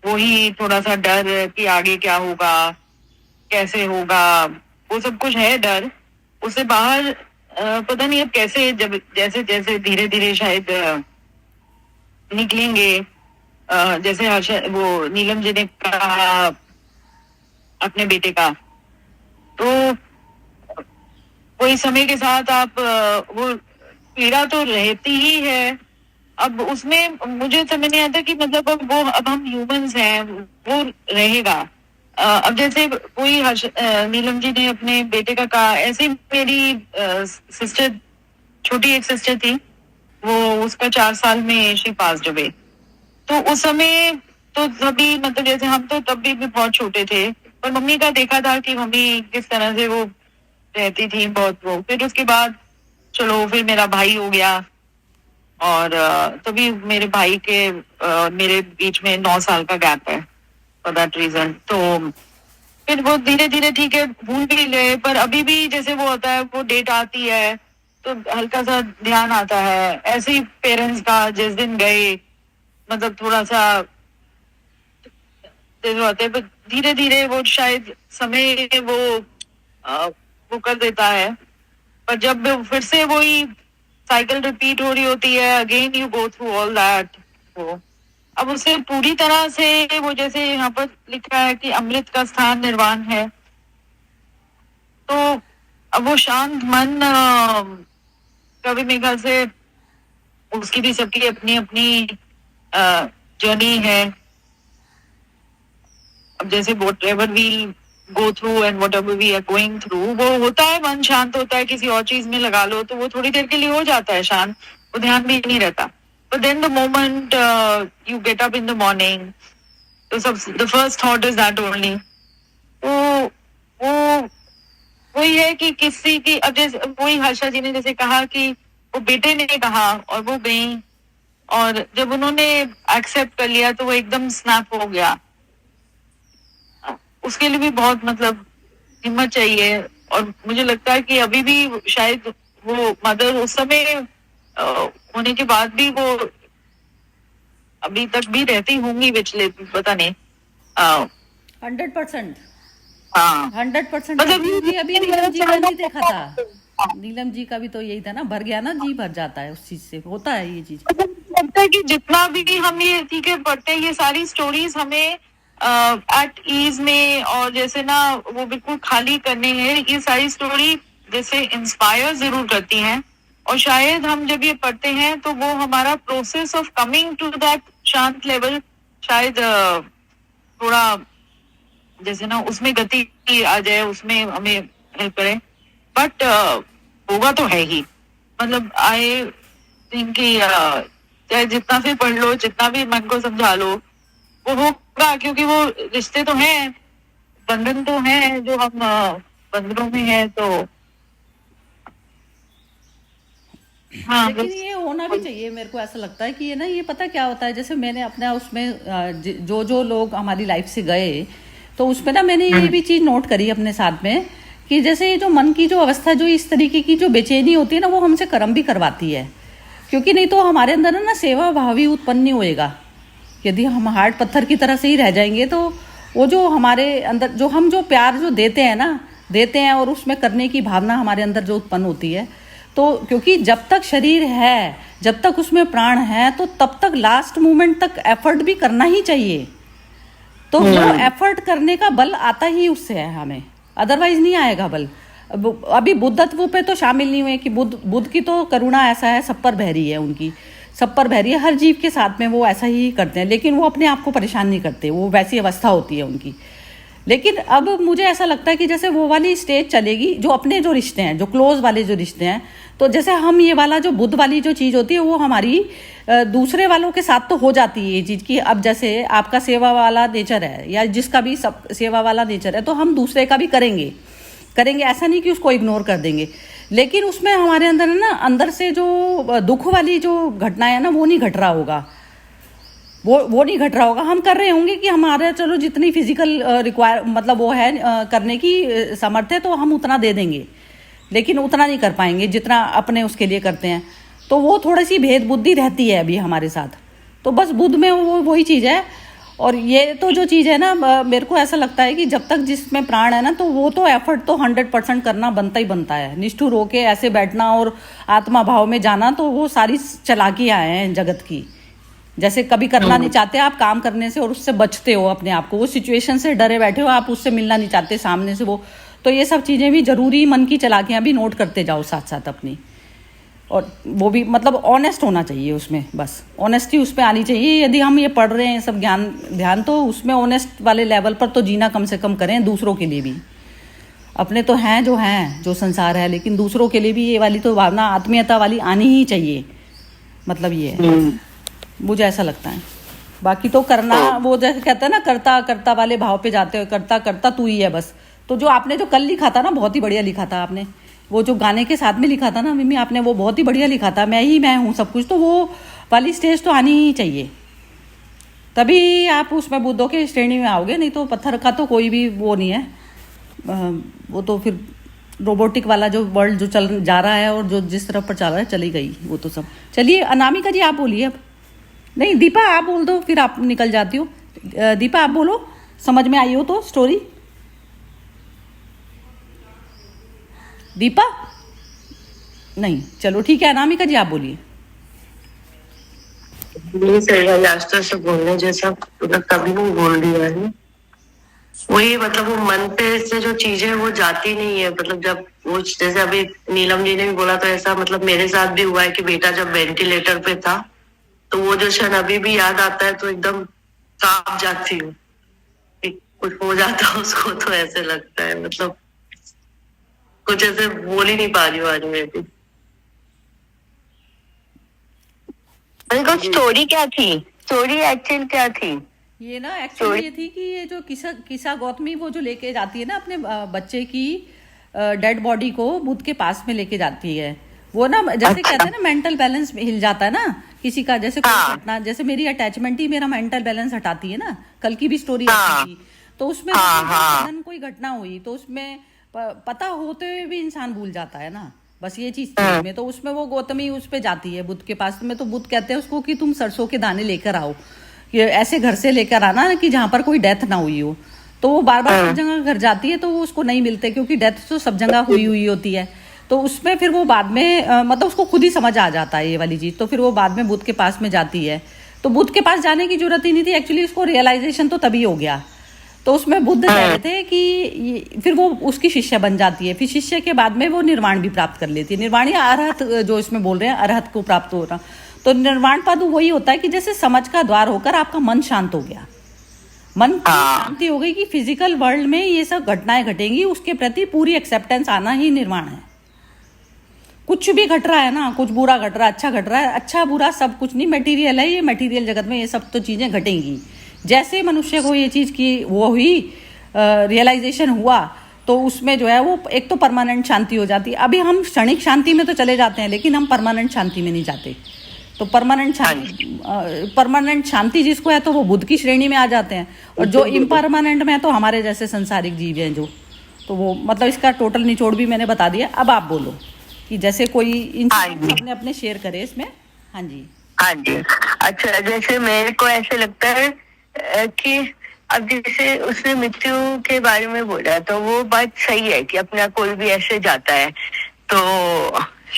वही थोड़ा सा डर कि आगे क्या होगा, कैसे होगा, वो सब कुछ है डर। उससे बाहर पता नहीं अब कैसे, जब जैसे जैसे धीरे धीरे शायद निकलेंगे। जैसे हर्षा वो नीलम जी ने कहा अपने बेटे का, तो कोई समय के साथ आप वो पीड़ा तो रहती ही है। अब उसमें मुझे समझ नहीं आता कि मतलब अब हम ह्यूमंस हैं, वो रहेगा। अब जैसे कोई नीलम जी ने अपने बेटे का कहा, ऐसे मेरी सिस्टर, छोटी एक सिस्टर थी, वो उसका 4 साल में शी पास्ड अवे। तो उस समय तो तभी मतलब जैसे हम तो तब भी बहुत छोटे थे, पर मम्मी का देखा था कि मम्मी किस तरह से वो रहती थी बहुत। वो फिर उसके बाद चलो फिर मेरा भाई हो गया, और तभी मेरे भाई के मेरे बीच में 9 साल का गैप है फॉर दैट रीजन। तो फिर वो धीरे धीरे ठीक है भूल भी गए, पर अभी भी जैसे वो होता है, वो डेट आती है तो हल्का सा ध्यान आता है। ऐसे ही पेरेंट्स का जिस दिन गए, मतलब थोड़ा सा होते हैं, पर धीरे धीरे वो शायद समय वो कर देता है। पर जब फिर से वही साइकिल रिपीट हो रही होती है, again you go through all that. वो अब उसे पूरी तरह से वो जैसे यहाँ पर लिखा है कि अमृत का स्थान निर्वाण है, तो अब वो शांत मन कभी मेरे ख्याल से उसकी भी सबकी अपनी अपनी जर्नी है। अब जैसे whatever we go through and whatever we are going through, वो होता है, मन शांत होता है, किसी और चीज में लगा लो तो वो थोड़ी देर के लिए हो जाता है शांत, वो ध्यान भी नहीं रहता। But then the moment you get up in the morning, the first thought is that only. तो वही है कि किसी की, अब जैसे वही हर्षा जी ने जैसे कहा कि वो बेटे ने कहा और वो गई, और जब उन्होंने एक्सेप्ट कर लिया तो वो एकदम स्नैप हो गया। उसके लिए भी बहुत मतलब हिम्मत चाहिए। और मुझे लगता है कि अभी भी शायद वो मदर उस समय होने के बाद भी वो अभी तक भी रहती होंगी विचलित, पता नहीं। 100%, हाँ 100% मतलब अभी नीलम जी का नहीं देखा था। नीलम जी का भी तो यही था ना, भर गया ना, जी भर जाता है उस चीज से, होता है ये चीज। लगता है कि जितना भी हम ये ठीक है पढ़ते हैं, ये सारी स्टोरीज हमें एट ईज में और जैसे ना वो बिल्कुल खाली करने हैं, ये सारी स्टोरी जैसे इंस्पायर जरूर करती हैं। और शायद हम जब ये पढ़ते हैं तो वो हमारा process of coming to that शांत लेवल शायद थोड़ा जैसे ना उसमें गति आ जाए, उसमें हमें हेल्प करे। बट होगा तो है ही, मतलब आई थिंक कि चाहे जितना भी पढ़ लो, जितना भी मन को समझा लो, वो होगा, क्योंकि वो रिश्ते तो हैं, बंधन तो हैं जो हम बंधनों में हैं। तो हाँ, लेकिन ये होना भी चाहिए, मेरे को ऐसा लगता है कि ये ना, ये पता क्या होता है, जैसे मैंने अपने उसमें जो जो लोग हमारी लाइफ से गए, तो उसमें ना मैंने ये भी चीज नोट करी अपने साथ में कि जैसे ये जो मन की जो अवस्था, जो इस तरीके की जो बेचैनी होती है ना, वो हमसे कर्म भी करवाती है। क्योंकि नहीं तो हमारे अंदर ना सेवा भाव ही उत्पन्न नहीं होएगा। यदि हम हार्ड पत्थर की तरह से ही रह जाएंगे तो वो जो हमारे अंदर जो हम जो प्यार जो देते हैं ना, देते हैं, और उसमें करने की भावना हमारे अंदर जो उत्पन्न होती है, तो क्योंकि जब तक शरीर है, जब तक उसमें प्राण है, तो तब तक लास्ट मोमेंट तक एफर्ट भी करना ही चाहिए। तो वो एफर्ट करने का बल आता ही उससे है हमें, अदरवाइज नहीं आएगा बल। अभी बुद्धत्व पे तो शामिल नहीं हुए कि बुद्ध की तो करुणा ऐसा है, सब पर बहरी है उनकी, सब पर बहरी है, हर जीव के साथ में वो ऐसा ही करते हैं, लेकिन वो अपने आप को परेशान नहीं करते, वो वैसी अवस्था होती है उनकी। लेकिन अब मुझे ऐसा लगता है कि जैसे वो वाली स्टेज चलेगी, जो अपने जो रिश्ते हैं, जो क्लोज वाले जो रिश्ते हैं, तो जैसे हम ये वाला जो बुद्ध वाली जो चीज़ होती है, वो हमारी दूसरे वालों के साथ तो हो जाती है ये चीज़ की। अब जैसे आपका सेवा वाला नेचर है, या जिसका भी सब सेवा वाला नेचर है, तो हम दूसरे का भी करेंगे, ऐसा नहीं कि उसको इग्नोर कर देंगे। लेकिन उसमें हमारे अंदर है ना, अंदर से जो दुख वाली जो घटना है ना, वो नहीं घट रहा होगा, वो नहीं घट रहा होगा। हम कर रहे होंगे कि हमारे चलो जितनी फिजिकल रिक्वायर मतलब वो है करने की सामर्थ्य, तो हम उतना दे देंगे, लेकिन उतना नहीं कर पाएंगे जितना अपने उसके लिए करते हैं। तो वो थोड़ी सी भेद बुद्धि रहती है अभी हमारे साथ। तो बस बुद्ध में वो वही चीज़ है। और ये तो जो चीज़ है ना, मेरे को ऐसा लगता है कि जब तक जिसमें प्राण है ना, तो वो तो एफर्ट तो 100% करना बनता ही बनता है। निष्ठुर होके ऐसे बैठना और आत्मा भाव में जाना, तो वो सारी चालाकियाँ हैं जगत की। जैसे कभी करना नहीं चाहते आप काम करने से, और उससे बचते हो अपने आप को, वो सिचुएशन से डरे बैठे हो, आप उससे मिलना नहीं चाहते सामने से वो। तो ये सब चीज़ें भी जरूरी, मन की चालाकियाँ भी नोट करते जाओ साथ साथ अपनी। और वो भी मतलब ऑनेस्ट होना चाहिए उसमें, बस ऑनेस्टी उस पर आनी चाहिए। यदि हम ये पढ़ रहे हैं सब ज्ञान ध्यान, तो उसमें ऑनेस्ट वाले लेवल पर तो जीना कम से कम करें, दूसरों के लिए भी। अपने तो हैं जो संसार है, लेकिन दूसरों के लिए भी ये वाली तो भावना आत्मीयता वाली आनी ही चाहिए। मतलब ये है, मुझे ऐसा लगता है। बाकी तो करना, वो जैसे कहते हैं ना, करता करता वाले भाव पे जाते हो, करता करता तू ही है बस। तो जो आपने जो कल लिखा था ना, बहुत ही बढ़िया लिखा था आपने, वो जो गाने के साथ में लिखा था ना मिमी आपने, वो बहुत ही बढ़िया लिखा था, मैं हूँ सब कुछ। तो वो वाली स्टेज तो आनी ही चाहिए, तभी आप उसमें बुद्धों के श्रेणी में आओगे। नहीं तो पत्थर का तो कोई भी वो नहीं है। वो तो फिर रोबोटिक वाला जो वर्ल्ड जो चल जा रहा है, और जो जिस तरफ पर चल रहा है, चली गई वो तो सब। चलिए अनामिका जी आप बोलिए अब। नहीं दीपा आप बोल दो, फिर आप निकल जाती हो। दीपा आप बोलो, समझ में आई हो तो स्टोरी। दीपा नहीं, चलो ठीक है, अनामिका जी आप बोलिए। नहीं सही लास्ट से बोलने जैसा मतलब कभी नहीं बोल दिया है। वही मतलब वो मन पे से जो चीजें वो जाती नहीं है। मतलब जब वो जैसे अभी नीलम जी ने भी बोला, तो ऐसा मतलब मेरे साथ भी हुआ है कि बेटा जब वेंटिलेटर पे था, तो वो जो क्षण अभी भी याद आता है तो एकदम कांप जाती हूँ। कुछ हो जाता है उसको तो ऐसे लगता है, मतलब कुछ ऐसे बोल ही नहीं पा रही हूँ आज मैं भी। उनको स्टोरी क्या थी, स्टोरी एक्चुअल क्या थी? ये ना एक्चुअली ये थी कि ये जो किसा गौतमी वो जो लेके जाती है ना अपने बच्चे की डेड बॉडी को बुद्ध के पास में लेके जाती है। वो ना जैसे कहते हैं ना, मेंटल बैलेंस हिल जाता है ना किसी का। जैसे कोई घटना, जैसे मेरी अटैचमेंट ही मेरा मेंटल बैलेंस हटाती है ना। कल की भी स्टोरी ऐसी थी। तो उसमें कोई घटना हुई, तो उसमें पता होते हुए भी इंसान भूल जाता है ना। बस ये चीज थी में। तो उसमें वो गौतमी उस पे जाती है बुद्ध के पास में, तो बुद्ध कहते हैं उसको कि तुम सरसों के दाने लेकर आओ, कि ऐसे घर से लेकर आना कि जहाँ पर कोई डेथ ना हुई हो। तो वो बार बार सब जगह घर जाती है, तो वो उसको नहीं मिलते, क्योंकि डेथ तो सब जगह हुई होती है। तो उसमें फिर वो बाद में मतलब उसको खुद ही समझ आ जाता है ये वाली चीज़। तो फिर वो बाद में बुद्ध के पास में जाती है। तो बुद्ध के पास जाने की जरूरत ही नहीं थी एक्चुअली, उसको रियलाइजेशन तो तभी हो गया। तो उसमें बुद्ध कह रहे थे कि फिर वो उसकी शिष्य बन जाती है। फिर शिष्य के बाद में वो निर्वाण भी प्राप्त कर लेती है। निर्वाण या अरहत जो इसमें बोल रहे हैं, अरहत को प्राप्त हो रहा। तो निर्वाण पद वही होता है कि जैसे समझ का द्वार होकर आपका मन शांत हो गया, मन की शांति हो गई कि फिजिकल वर्ल्ड में ये सब घटनाएं घटेंगी, उसके प्रति पूरी एक्सेप्टेंस आना ही निर्वाण है। कुछ भी घट रहा है ना, कुछ बुरा घट रहा है, अच्छा घट रहा है, अच्छा बुरा सब कुछ नहीं, मटेरियल है ये, मटेरियल जगत में ये सब तो चीजें घटेंगी। जैसे मनुष्य को ये चीज की वो हुई, रियलाइजेशन हुआ, तो उसमें जो है वो एक तो परमानेंट शांति हो जाती है। अभी हम क्षणिक शांति में तो चले जाते हैं, लेकिन हम परमानेंट शांति में नहीं जाते। तो परमानेंट शांति जिसको है तो वो बुद्ध की श्रेणी में आ जाते हैं, और जो इम्परमानेंट में है तो हमारे जैसे संसारिक जीव हैं जो। तो वो मतलब इसका टोटल निचोड़ भी मैंने बता दिया। अब आप बोलो कि जैसे कोई अपने अपने शेयर करे इसमें। हाँ जी। हाँ जी। अच्छा, जैसे मेरे को ऐसे लगता है कि अब जैसे उसने मृत्यु के बारे में बोला, तो वो बात सही है कि अपना कोई भी ऐसे जाता है तो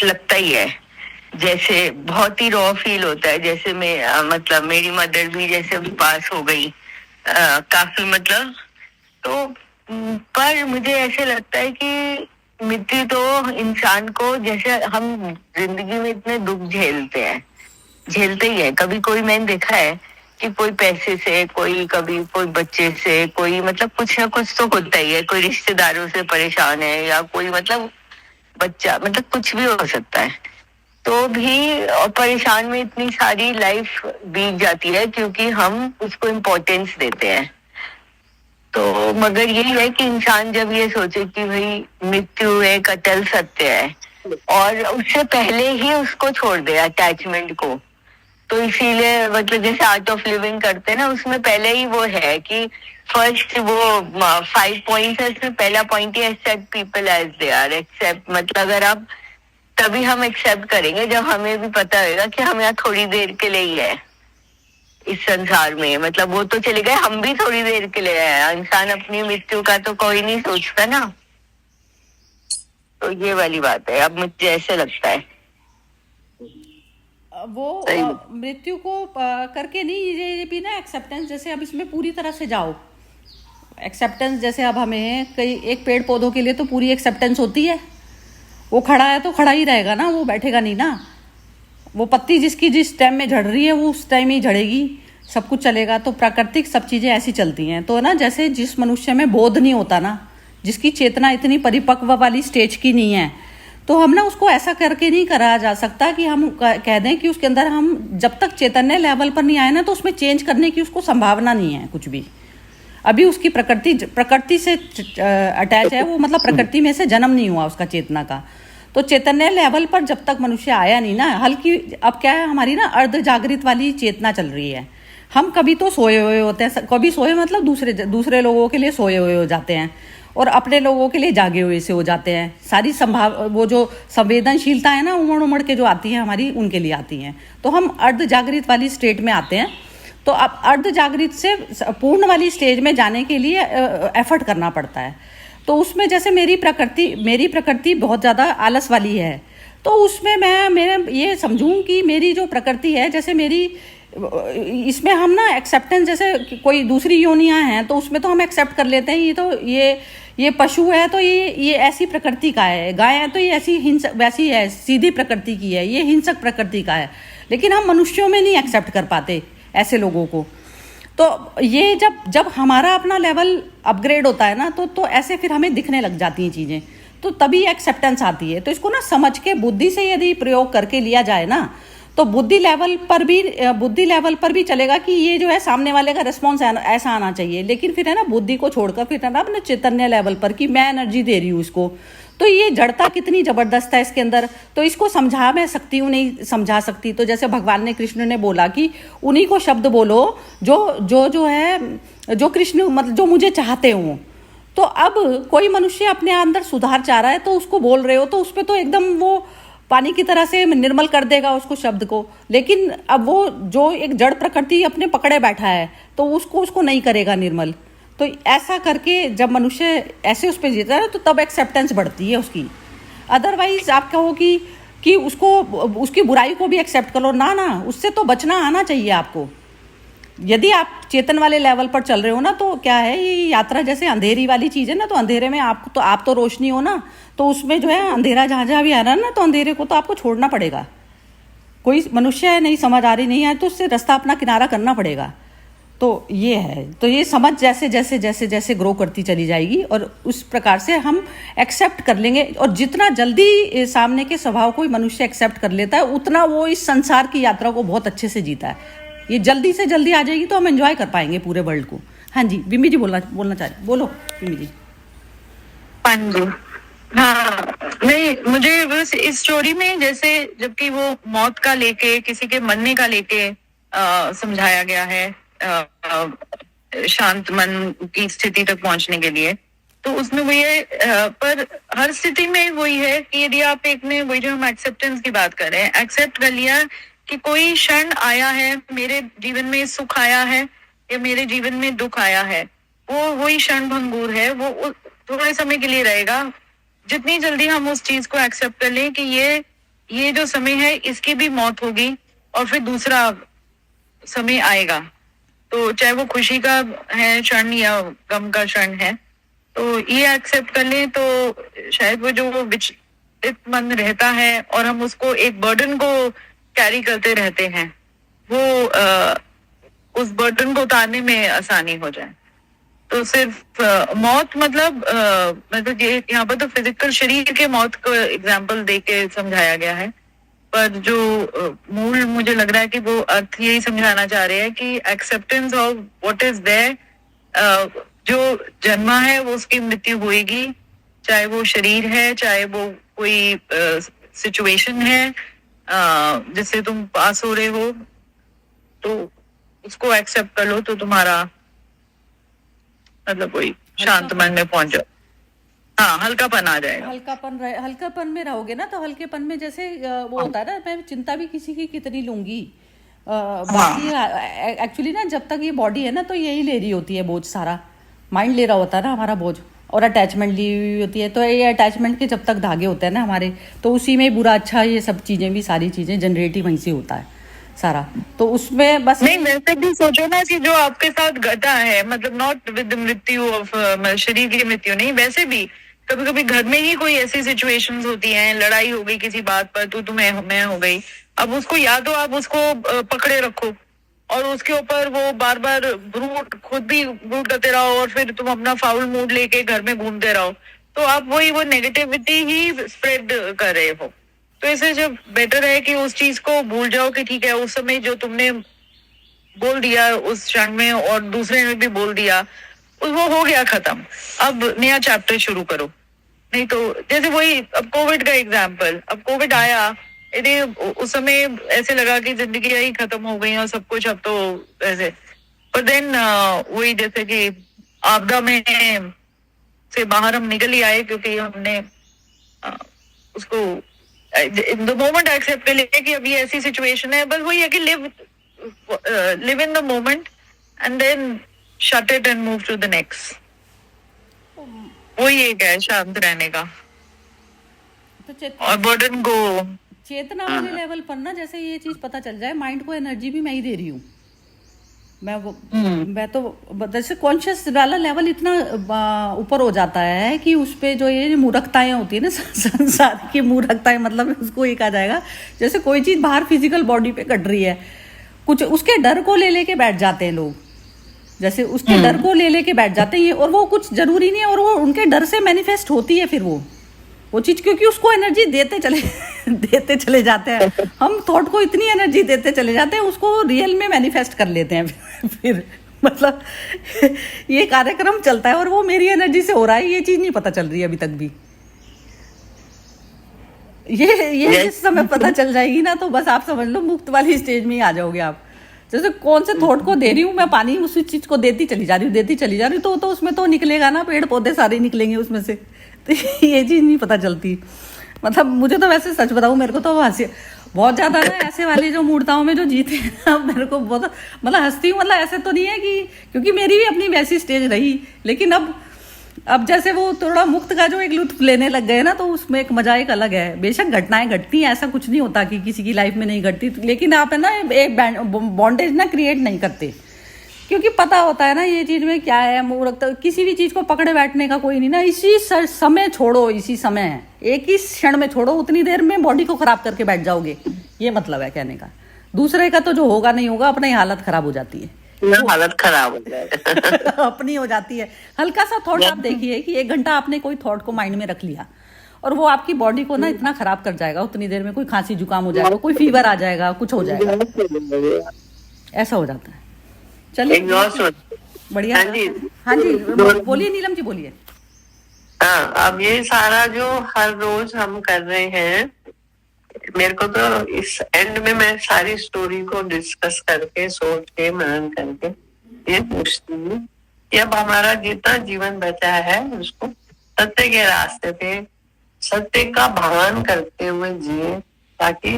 लगता ही है, जैसे बहुत ही रॉ फील होता है। जैसे मैं मतलब मेरी मदर भी जैसे अभी पास हो गई, काफी मतलब, तो पर मुझे ऐसे लगता है कि मृत्यु तो इंसान को, जैसे हम जिंदगी में इतने दुख झेलते ही है। कभी कोई मैंने देखा है कि कोई पैसे से, कोई कभी कोई बच्चे से, कोई मतलब कुछ ना कुछ तो होता ही है। कोई रिश्तेदारों से परेशान है, या कोई मतलब बच्चा, मतलब कुछ भी हो सकता है। तो भी और परेशान में इतनी सारी लाइफ बीत जाती है क्योंकि हम उसको इम्पोर्टेंस देते हैं। तो मगर यही है कि इंसान जब ये सोचे कि भाई मृत्यु एक अटल सत्य है, और उससे पहले ही उसको छोड़ दे अटैचमेंट को। तो इसीलिए मतलब जैसे आर्ट ऑफ लिविंग करते हैं ना, उसमें पहले ही वो है कि फर्स्ट वो 5 पॉइंट्स है, उसमें पहला पॉइंट ही accept people as they are. Accept मतलब अगर आप, तभी हम एक्सेप्ट करेंगे जब हमें भी पता होगा कि हम यहाँ थोड़ी देर के लिए ही है इस संसार में। मतलब वो तो चले गए, हम भी थोड़ी देर के लिए है। इंसान अपनी मृत्यु का तो कोई नहीं सोचता ना। तो ये वाली बात है, अब मुझे ऐसे लगता है। वो मृत्यु को करके नहीं, ये भी ना एक्सेप्टेंस, जैसे अब इसमें पूरी तरह से जाओ एक्सेप्टेंस। जैसे अब हमें कई एक पेड़ पौधों के लिए तो पूरी एक्सेप्टेंस होती है, वो खड़ा है तो खड़ा ही रहेगा ना, वो बैठेगा नहीं ना। वो पत्ती जिसकी जिस टाइम में झड़ रही है वो उस टाइम ही झड़ेगी, सब कुछ चलेगा। तो प्राकृतिक सब चीज़ें ऐसी चलती हैं। तो ना जैसे जिस मनुष्य में बोध नहीं होता ना, जिसकी चेतना इतनी परिपक्व वाली स्टेज की नहीं है, तो हम ना उसको ऐसा करके नहीं करा जा सकता कि हम कह दें कि उसके अंदर, हम जब तक चैतन्य लेवल पर नहीं आए ना, तो उसमें चेंज करने की उसको संभावना नहीं है कुछ भी। अभी उसकी प्रकृति से अटैच है वो, मतलब प्रकृति में से जन्म नहीं हुआ उसका चेतना का। तो चैतन्य लेवल पर जब तक मनुष्य आया नहीं ना, हल्की, अब क्या है हमारी ना अर्ध जागृत वाली चेतना चल रही है। हम कभी तो सोए हुए होते हैं, कभी सोए मतलब दूसरे लोगों के लिए सोए हुए हो जाते हैं, और अपने लोगों के लिए जागे हुए से हो जाते हैं। सारी वो जो संवेदनशीलता है ना, उमड़ उमड़ के जो आती है हमारी, उनके लिए आती हैं। तो हम अर्ध जागृत वाली स्टेट में आते हैं। तो अब अर्ध जागृत से पूर्ण वाली स्टेज में जाने के लिए एफर्ट करना पड़ता है। तो उसमें जैसे मेरी प्रकृति बहुत ज़्यादा आलस वाली है, तो उसमें मैं ये समझूं कि मेरी जो प्रकृति है, जैसे मेरी इसमें हम ना एक्सेप्टेंस, जैसे कोई दूसरी योनियां हैं तो उसमें तो हम एक्सेप्ट कर लेते हैं, ये तो ये पशु है तो ये ऐसी प्रकृति का है, गाय है तो ये ऐसी हिंसक वैसी है, सीधी प्रकृति की है, ये हिंसक प्रकृति का है। लेकिन हम मनुष्यों में नहीं एक्सेप्ट कर पाते ऐसे लोगों को। तो ये जब हमारा अपना लेवल अपग्रेड होता है ना, तो ऐसे फिर हमें दिखने लग जाती हैं चीज़ें, तो तभी एक्सेप्टेंस आती है। तो इसको ना समझ के बुद्धि से यदि प्रयोग करके लिया जाए ना, तो बुद्धि लेवल पर भी चलेगा कि ये जो है सामने वाले का रिस्पॉन्स ऐसा आना चाहिए। लेकिन फिर है ना बुद्धि को छोड़कर फिर है ना अपने चैतन्य लेवल पर कि मैं एनर्जी दे रही हूँ इसको, तो ये जड़ता कितनी जबरदस्त है इसके अंदर। तो इसको समझा मैं सकती हूँ, नहीं समझा सकती। तो जैसे भगवान ने, कृष्ण ने बोला कि उन्हीं को शब्द बोलो जो कृष्ण मतलब जो मुझे चाहते हो। तो अब कोई मनुष्य अपने अंदर सुधार चाह रहा है तो उसको बोल रहे हो, तो उस पर तो एकदम वो पानी की तरह से निर्मल कर देगा उसको शब्द को। लेकिन अब वो जो एक जड़ प्रकृति अपने पकड़े बैठा है तो उसको नहीं करेगा निर्मल। तो ऐसा करके जब मनुष्य ऐसे उस पर जीता है तो तब एक्सेप्टेंस बढ़ती है उसकी। अदरवाइज आप कहो कि उसको उसकी बुराई को भी एक्सेप्ट कर लो, ना ना, उससे तो बचना आना चाहिए आपको। यदि आप चेतन वाले लेवल पर चल रहे हो ना, तो क्या है, ये यात्रा जैसे अंधेरी वाली चीज़ है ना, तो अंधेरे में आप तो रोशनी हो ना, तो उसमें जो है अंधेरा जहाँ जहाँ भी आ रहा है ना, तो अंधेरे को तो आपको छोड़ना पड़ेगा। कोई मनुष्य है, नहीं समझ आ रही नहीं है, तो उससे रास्ता अपना किनारा करना पड़ेगा। तो ये है, तो ये समझ जैसे जैसे जैसे जैसे ग्रो करती चली जाएगी और उस प्रकार से हम एक्सेप्ट कर लेंगे। और जितना जल्दी सामने के स्वभाव को मनुष्य एक्सेप्ट कर लेता है, उतना वो इस संसार की यात्रा को बहुत अच्छे से जीता है। ये जल्दी से जल्दी आ जाएगी तो हम एंजॉय कर पाएंगे पूरे वर्ल्ड को। हाँ जी, बिम्बी जी बोलना चाह रहे, बोलो बिम्बी जी। हाँ जी, हाँ, नहीं, मुझे बस इस स्टोरी में जैसे जबकि वो मौत का लेके, किसी के मरने का लेके समझाया गया है, शांत मन की स्थिति तक पहुंचने के लिए, तो उसमें वही है, पर हर स्थिति में वही है कि यदि आप एक में वही जो हम एक्सेप्टेंस की बात कर रहे हैं, एक्सेप्ट कर लिया कि कोई क्षण आया है, मेरे जीवन में सुख आया है या मेरे जीवन में दुख आया है, वो वही क्षण भंगुर है, वो थोड़े समय के लिए रहेगा। जितनी जल्दी हम उस चीज को एक्सेप्ट कर लें कि ये जो समय है इसकी भी मौत होगी और फिर दूसरा समय आएगा, तो चाहे वो खुशी का है क्षण या गम का क्षण है, तो ये एक्सेप्ट कर लें तो शायद वो जो विचलित मन रहता है और हम उसको एक बर्डन को कैरी करते रहते हैं, वो उस बर्डन को उतारने में आसानी हो जाए। तो सिर्फ मौत मतलब ये यहाँ पर तो फिजिकल शरीर के मौत को एग्जाम्पल दे के समझाया गया है, पर जो मूल मुझे लग रहा है कि वो अर्थ यही समझाना चाह रहे हैं कि acceptance of what is there, जो जन्मा है वो उसकी मृत्यु होएगी, चाहे वो शरीर है, चाहे वो कोई सिचुएशन है जिससे तुम पास हो रहे हो, तो उसको एक्सेप्ट कर लो तो तुम्हारा मतलब वही शांत मन में पहुंच जाओ। हाँ, हल्कापन आ जाएगा। हल्कापन में रहोगे ना, तो हल्केपन में जैसे वो होता है ना, मैं चिंता भी किसी की कितनी लूंगी, बाकी एक्चुअली ना जब तक ये बॉडी है ना, तो यही ले रही होती है बोझ, सारा माइंड ले रहा होता है ना हमारा बोझ, और अटैचमेंट ली हुई होती है। तो ये अटैचमेंट के जब तक धागे होते हैं ना हमारे, तो उसी में बुरा अच्छा ये सब चीजें भी, सारी चीजें जनरेटिव वहीं से होता है सारा। तो उसमें बस नहीं, वैसे भी सोचो ना कि जो आपके साथ घटा है, मतलब नॉट विद मृत्यु ऑफ शरीर की मृत्यु नहीं, वैसे भी कभी कभी घर में ही कोई ऐसी सिचुएशंस होती हैं, लड़ाई हो गई किसी बात पर, तो तुम्हें मैं हो गई, अब उसको या तो आप उसको पकड़े रखो और उसके ऊपर वो बार बार ब्रूट, खुद भी ब्रूट करते रहो और फिर तुम अपना फाउल मूड लेके घर में घूमते रहो, तो आप वो नेगेटिविटी ही स्प्रेड कर रहे हो। तो इससे जब बेटर है कि उस चीज को भूल जाओ कि ठीक है, उस समय जो तुमने बोल दिया उस क्षण में और दूसरे ने भी बोल दिया, वो हो गया खत्म, अब नया चैप्टर शुरू करो। नहीं तो जैसे वही अब कोविड का एग्जाम्पल, अब कोविड आया, यदि उस समय ऐसे लगा कि जिंदगी ही खत्म हो गई और सब कुछ अब तो ऐसे, पर देन वही जैसे कि आपदा में से बाहर हम निकल ही आए, क्योंकि हमने उसको इन द मोमेंट एक्सेप्ट कर लिया कि अभी ऐसी सिचुएशन है, बस वही है कि live in the moment and then shut it and move to the next. वही एक है शांत रहने का और बर्डन को चेतना वाले लेवल पर ना, जैसे ये चीज पता चल जाए, माइंड को एनर्जी भी मैं ही दे रही हूँ, मैं तो जैसे कॉन्शियस वाला लेवल इतना ऊपर हो जाता है कि उस पे जो ये मूर्खताएं होती है ना, संसार की मूर्खताएं, मतलब उसको ये कहा जाएगा, जैसे कोई चीज बाहर फिजिकल बॉडी पे घट रही है, कुछ उसके डर को ले लेके बैठ जाते हैं लोग, जैसे उसके डर को ले लेके बैठ जाते हैं, और वो कुछ जरूरी नहीं है, और वो उनके डर से मैनिफेस्ट होती है फिर वो चीज, क्योंकि उसको एनर्जी देते चले जाते हैं हम, थॉट को इतनी एनर्जी देते चले जाते हैं, उसको रियल में मैनिफेस्ट कर लेते हैं फिर मतलब ये कार्यक्रम चलता है और वो मेरी एनर्जी से हो रहा है, ये चीज नहीं पता चल रही है अभी तक भी। ये जिस समय पता चल जाएगी ना, तो बस आप समझ लो मुक्त वाली स्टेज में ही आ जाओगे आप। जैसे कौन से थॉट को दे रही हूँ मैं पानी, उसी चीज को देती चली जा रही हूँ, तो उसमें तो निकलेगा ना, पेड़ पौधे सारे निकलेंगे उसमें से, तो ये चीज नहीं पता चलती। मतलब मुझे तो वैसे सच बताऊं, मेरे को तो हंसी बहुत ज्यादा ना ऐसे वाली जो मूर्ताओं में जो जीते हैं ना, मेरे को बहुत मतलब हंसती हूँ, मतलब ऐसे तो नहीं है कि, क्योंकि मेरी भी अपनी वैसी स्टेज रही, लेकिन अब अब जैसे वो थोड़ा मुक्त का जो एक लुत्फ लेने लग गए ना, तो उसमें एक मजा एक अलग है। बेशक घटनाएं घटती हैं, ऐसा कुछ नहीं होता कि किसी की लाइफ में नहीं घटती, लेकिन आप है ना एक बॉन्डेज ना क्रिएट नहीं करते, क्योंकि पता होता है ना ये चीज में क्या है। मूर्ख किसी भी चीज को पकड़े बैठने का कोई नहीं ना, इसी समय छोड़ो, इसी समय एक ही क्षण में छोड़ो, उतनी देर में बॉडी को खराब करके बैठ जाओगे, ये मतलब है कहने का। दूसरे का तो जो होगा नहीं होगा, अपनी हालत खराब हो जाती है, हालत खराब हो जाए। अपनी हो जाती है। हल्का सा थॉट आप देखिए कि 1 घंटा आपने कोई थॉट को माइंड में रख लिया और वो आपकी बॉडी को ना इतना खराब कर जाएगा, उतनी देर में कोई खांसी जुकाम हो जाएगा, कोई फीवर आ जाएगा, कुछ हो जाएगा, ऐसा हो जाता है। चलिए बढ़िया। हाँ जी, हाँ जी बोलिए नीलम जी, बोलिए। हाँ, अब ये सारा जो हर रोज हम कर रहे हैं, मेरे को तो इस एंड में मैं सारी स्टोरी को डिस्कस करके, सोच के, मनन करके ये पूछती हूँ कि अब हमारा जितना जीवन बचा है उसको सत्य के रास्ते पे, सत्य का भान करते हुए जिए, ताकि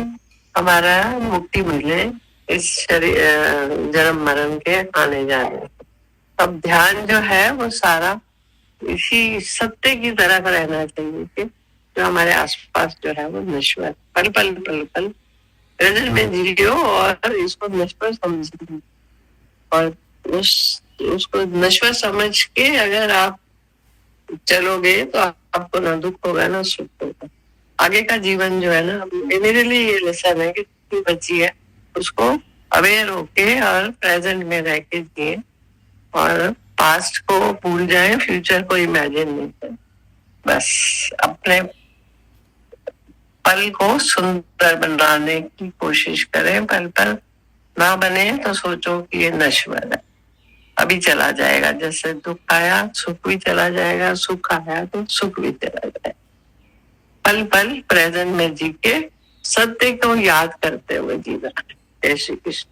हमारा मुक्ति मिले इस शरीर जन्म मरण के आने जाने। अब ध्यान जो है वो सारा इसी सत्य की तरफ रहना चाहिए कि जो हमारे आसपास जो है वो नश्वर, पल पल पल पल प्रेजेंट में जियो और इसको नश्वर समझिए, और उसको नश्वर समझ के अगर आप चलोगे तो आपको ना दुख होगा ना सुख होगा। आगे का जीवन जो है ना, मेरे लिए ये लेसन है कि जितनी बची है उसको अवेयर होके और प्रेजेंट में रह के जिए, और पास्ट को भूल जाए, फ्यूचर को इमेजिन नहीं करें। बस अपने पल को सुंदर बनाने की कोशिश करें। पल पल ना बने तो सोचो कि ये नश्वर है, अभी चला जाएगा। जैसे दुख आया सुख भी चला जाएगा, सुख आया तो सुख भी चला जाएगा। पल पल प्रेजेंट में जी के सत्य को याद करते हुए जीना। जय श्री कृष्ण।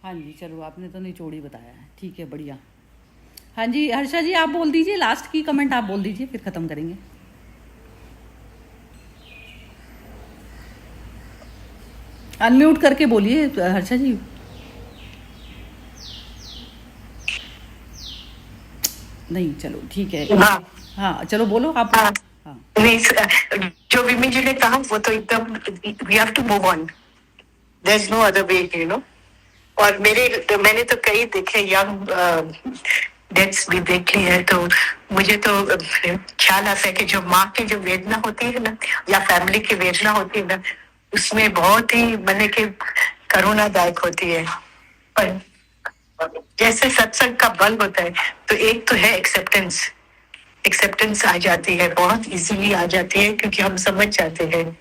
हाँ जी, चलो आपने तो निचोड़ ही बताया है, ठीक है, बढ़िया। हाँ जी हर्षा जी आप बोल दीजिए, लास्ट की कमेंट आप बोल दीजिए, फिर खत्म करेंगे। अनम्यूट करके बोलिए हर्षा जी। नहीं चलो ठीक है। हाँ हाँ चलो बोलो आप। हाँ। हाँ नहीं, जो विमी जी ने कहा वो तो एकदम, we have to move on, there is no other way, you know. और मैंने तो कई देखे यंग डेथ्स भी देख ली है, तो मुझे तो ख्याल आता है कि जो माँ की जो वेदना होती है ना, या फैमिली की वेदना होती है ना, उसमें बहुत ही मैंने कि करुणादायक होती है। पर जैसे सत्संग का बल होता है, तो एक तो है एक्सेप्टेंस आ जाती है, बहुत इजीली आ जाती है, क्योंकि हम समझ जाते हैं।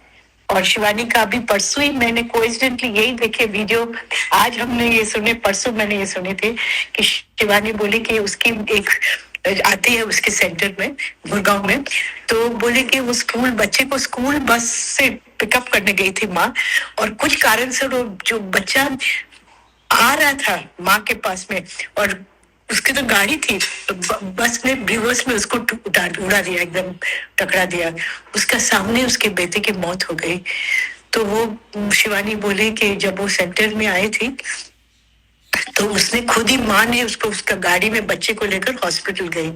और शिवानी का अभी परसों ही मैंने कोइंसिडेंटली यही देखे वीडियो, आज हमने ये सुने, परसों मैंने ये सुने थे कि शिवानी बोली कि उसकी एक आती है उसके सेंटर में गुड़गांव में, तो बोले कि वो बच्चे को स्कूल बस से पिकअप करने गई थी माँ, और कुछ कारण से वो जो बच्चा आ रहा था माँ के पास में, और उसकी तो गाड़ी थी, तो बस ने रिवर्स में उसको उड़ा दिया, एकदम टकरा दिया। उसका सामने उसके बेटे की मौत हो गई। तो वो शिवानी बोले कि जब वो सेंटर में आई थी, तो उसने खुद ही, माँ ने उसको उसका गाड़ी में बच्चे को लेकर हॉस्पिटल गई।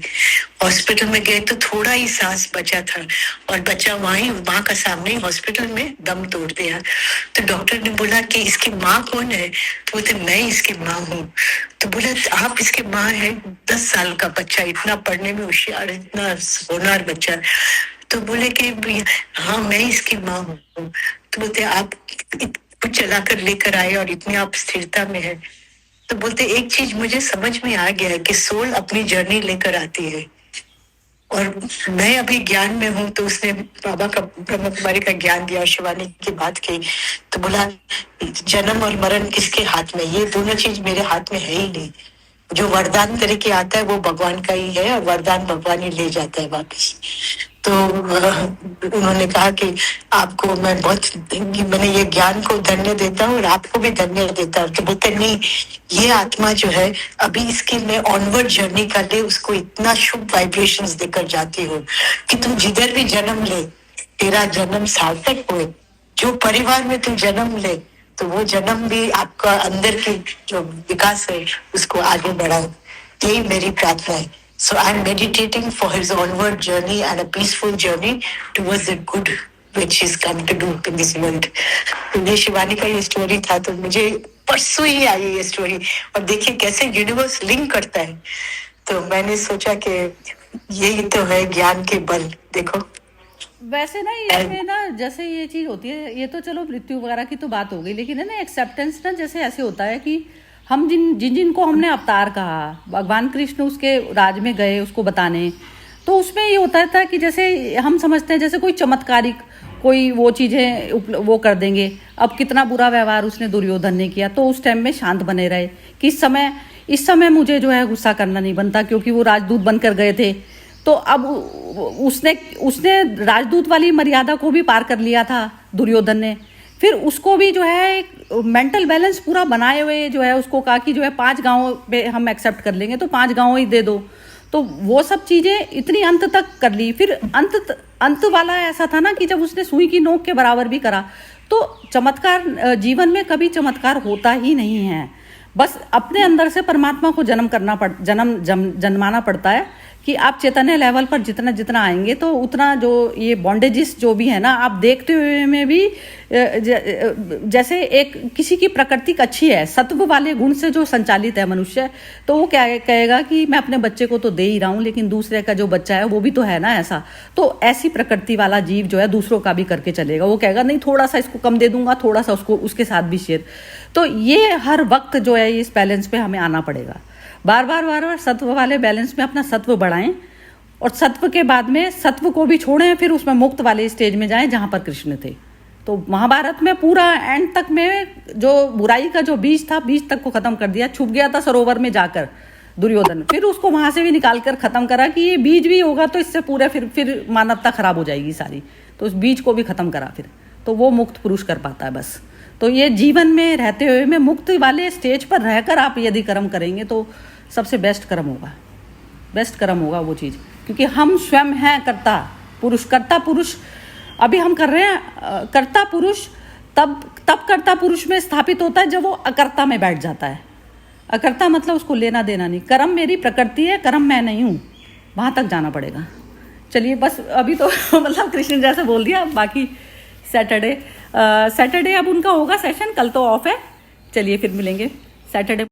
हॉस्पिटल में गए तो थोड़ा ही सांस बचा था, और बच्चा वहीं माँ का सामने ही हॉस्पिटल में दम तोड़ दिया। तो डॉक्टर ने बोला कि इसकी माँ कौन है? तो बोलते मैं इसकी माँ हूँ। तो बोला आप इसकी माँ है? 10 साल का बच्चा, इतना पढ़ने में होशियार, इतना होनहार बच्चा। तो बोले कि हाँ मैं इसकी माँ हूँ। तो बोलते आप कुछ चला कर लेकर आए और इतनी आप स्थिरता में है। तो बोलते एक चीज मुझे समझ में आ गया है कि सोल अपनी जर्नी लेकर आती है, और मैं अभी ज्ञान में हूँ। तो उसने बाबा का, ब्रह्म कुमारी का ज्ञान दिया, शिवानी की बात की, तो बोला जन्म और मरण किसके हाथ में? ये दोनों चीज मेरे हाथ में है ही नहीं। जो वरदान करके आता है वो भगवान का ही है, और वरदान भगवान ही ले जाता है वापस। तो उन्होंने कहा कि आपको मैं बहुत, मैंने ये ज्ञान को धन्य देता हूँ और आपको भी धन्य देता हूँ। तो बोलते नहीं, ये आत्मा जो है अभी इसकी मैं ऑनवर्ड जर्नी कर ले, उसको इतना शुभ वाइब्रेशंस देकर जाती हूँ कि तुम जिधर भी जन्म ले, तेरा जन्म सार्थक हो। जो परिवार में तुम जन्म ले, तो वो जन्म भी आपका अंदर की जो विकास है उसको आगे बढ़ाओ। यही मेरी प्रार्थना है। So I'm meditating for his onward journey and a peaceful journey towards the good which he's come to do in this world. ये शिवानी का ये स्टोरी था, तो मुझे परसों ही आई ये स्टोरी, और देखिए कैसे यूनिवर्स लिंक करता है। तो मैंने सोचा कि यही तो है ज्ञान के बल। देखो वैसे ना इसमें ना जैसे ये चीज होती है, ये तो चलो मृत्यु वगैरह की तो बात हो गई, लेकिन है ना एक्सेप्टेंस ना जैसे ऐसे होता है कि हम जिनको हमने अवतार कहा, भगवान कृष्ण उसके राज में गए उसको बताने, तो उसमें ये होता था कि जैसे हम समझते हैं जैसे कोई चमत्कारिक कोई वो चीज़ें वो कर देंगे। अब कितना बुरा व्यवहार उसने दुर्योधन ने किया, तो उस टाइम में शांत बने रहे कि इस समय मुझे जो है गुस्सा करना नहीं बनता, क्योंकि वो राजदूत बनकर गए थे। तो अब उसने राजदूत वाली मर्यादा को भी पार कर लिया था दुर्योधन ने। फिर उसको भी जो है एक मेंटल बैलेंस पूरा बनाए हुए जो है उसको कहा कि जो है 5 गाँव पे हम एक्सेप्ट कर लेंगे, तो 5 गाँव ही दे दो। तो वो सब चीज़ें इतनी अंत तक कर ली। फिर अंत वाला ऐसा था ना कि जब उसने सुई की नोक के बराबर भी करा। तो चमत्कार जीवन में कभी चमत्कार होता ही नहीं है, बस अपने अंदर से परमात्मा को जन्माना पड़ता है कि आप चैतन्य लेवल पर जितना जितना आएंगे तो उतना जो ये बॉन्डेजेस जो भी है ना, आप देखते हुए में भी जैसे एक किसी की प्रकृति अच्छी है, सत्व वाले गुण से जो संचालित है मनुष्य, तो वो क्या कहेगा कि मैं अपने बच्चे को तो दे ही रहा हूँ, लेकिन दूसरे का जो बच्चा है वो भी तो है ना ऐसा। तो ऐसी प्रकृति वाला जीव जो है दूसरों का भी करके चलेगा। वो कहेगा नहीं थोड़ा सा इसको कम दे दूंगा, थोड़ा सा उसको उसके साथ भी शेयर। तो ये हर वक्त जो है इस बैलेंस पे हमें आना पड़ेगा। बार बार सत्व वाले बैलेंस में अपना सत्व बढ़ाएं, और सत्व के बाद में सत्व को भी छोड़ें, फिर उसमें मुक्त वाले स्टेज में जाएं जहां पर कृष्ण थे। तो महाभारत में पूरा एंड तक में जो बुराई का जो बीज था, बीज तक को खत्म कर दिया। छुप गया था सरोवर में जाकर दुर्योधन, फिर उसको वहां से भी निकाल कर खत्म करा कि ये बीज भी होगा तो इससे पूरे फिर मानवता खराब हो जाएगी सारी। तो उस बीज को भी खत्म करा फिर, तो वो मुक्त पुरुष कर पाता है बस। तो ये जीवन में रहते हुए में मुक्त वाले स्टेज पर रहकर आप यदि कर्म करेंगे तो सबसे बेस्ट कर्म होगा वो चीज़, क्योंकि हम स्वयं हैं कर्ता पुरुष। अभी हम कर रहे हैं कर्ता पुरुष, तब कर्ता पुरुष में स्थापित होता है जब वो अकर्ता में बैठ जाता है। अकर्ता मतलब उसको लेना देना नहीं, कर्म मेरी प्रकृति है, कर्म मैं नहीं हूँ, वहाँ तक जाना पड़ेगा। चलिए बस अभी तो मतलब कृष्ण जैसे बोल दिया। बाकी सैटरडे अब उनका होगा सेशन, कल तो ऑफ है। चलिए फिर मिलेंगे सैटरडे।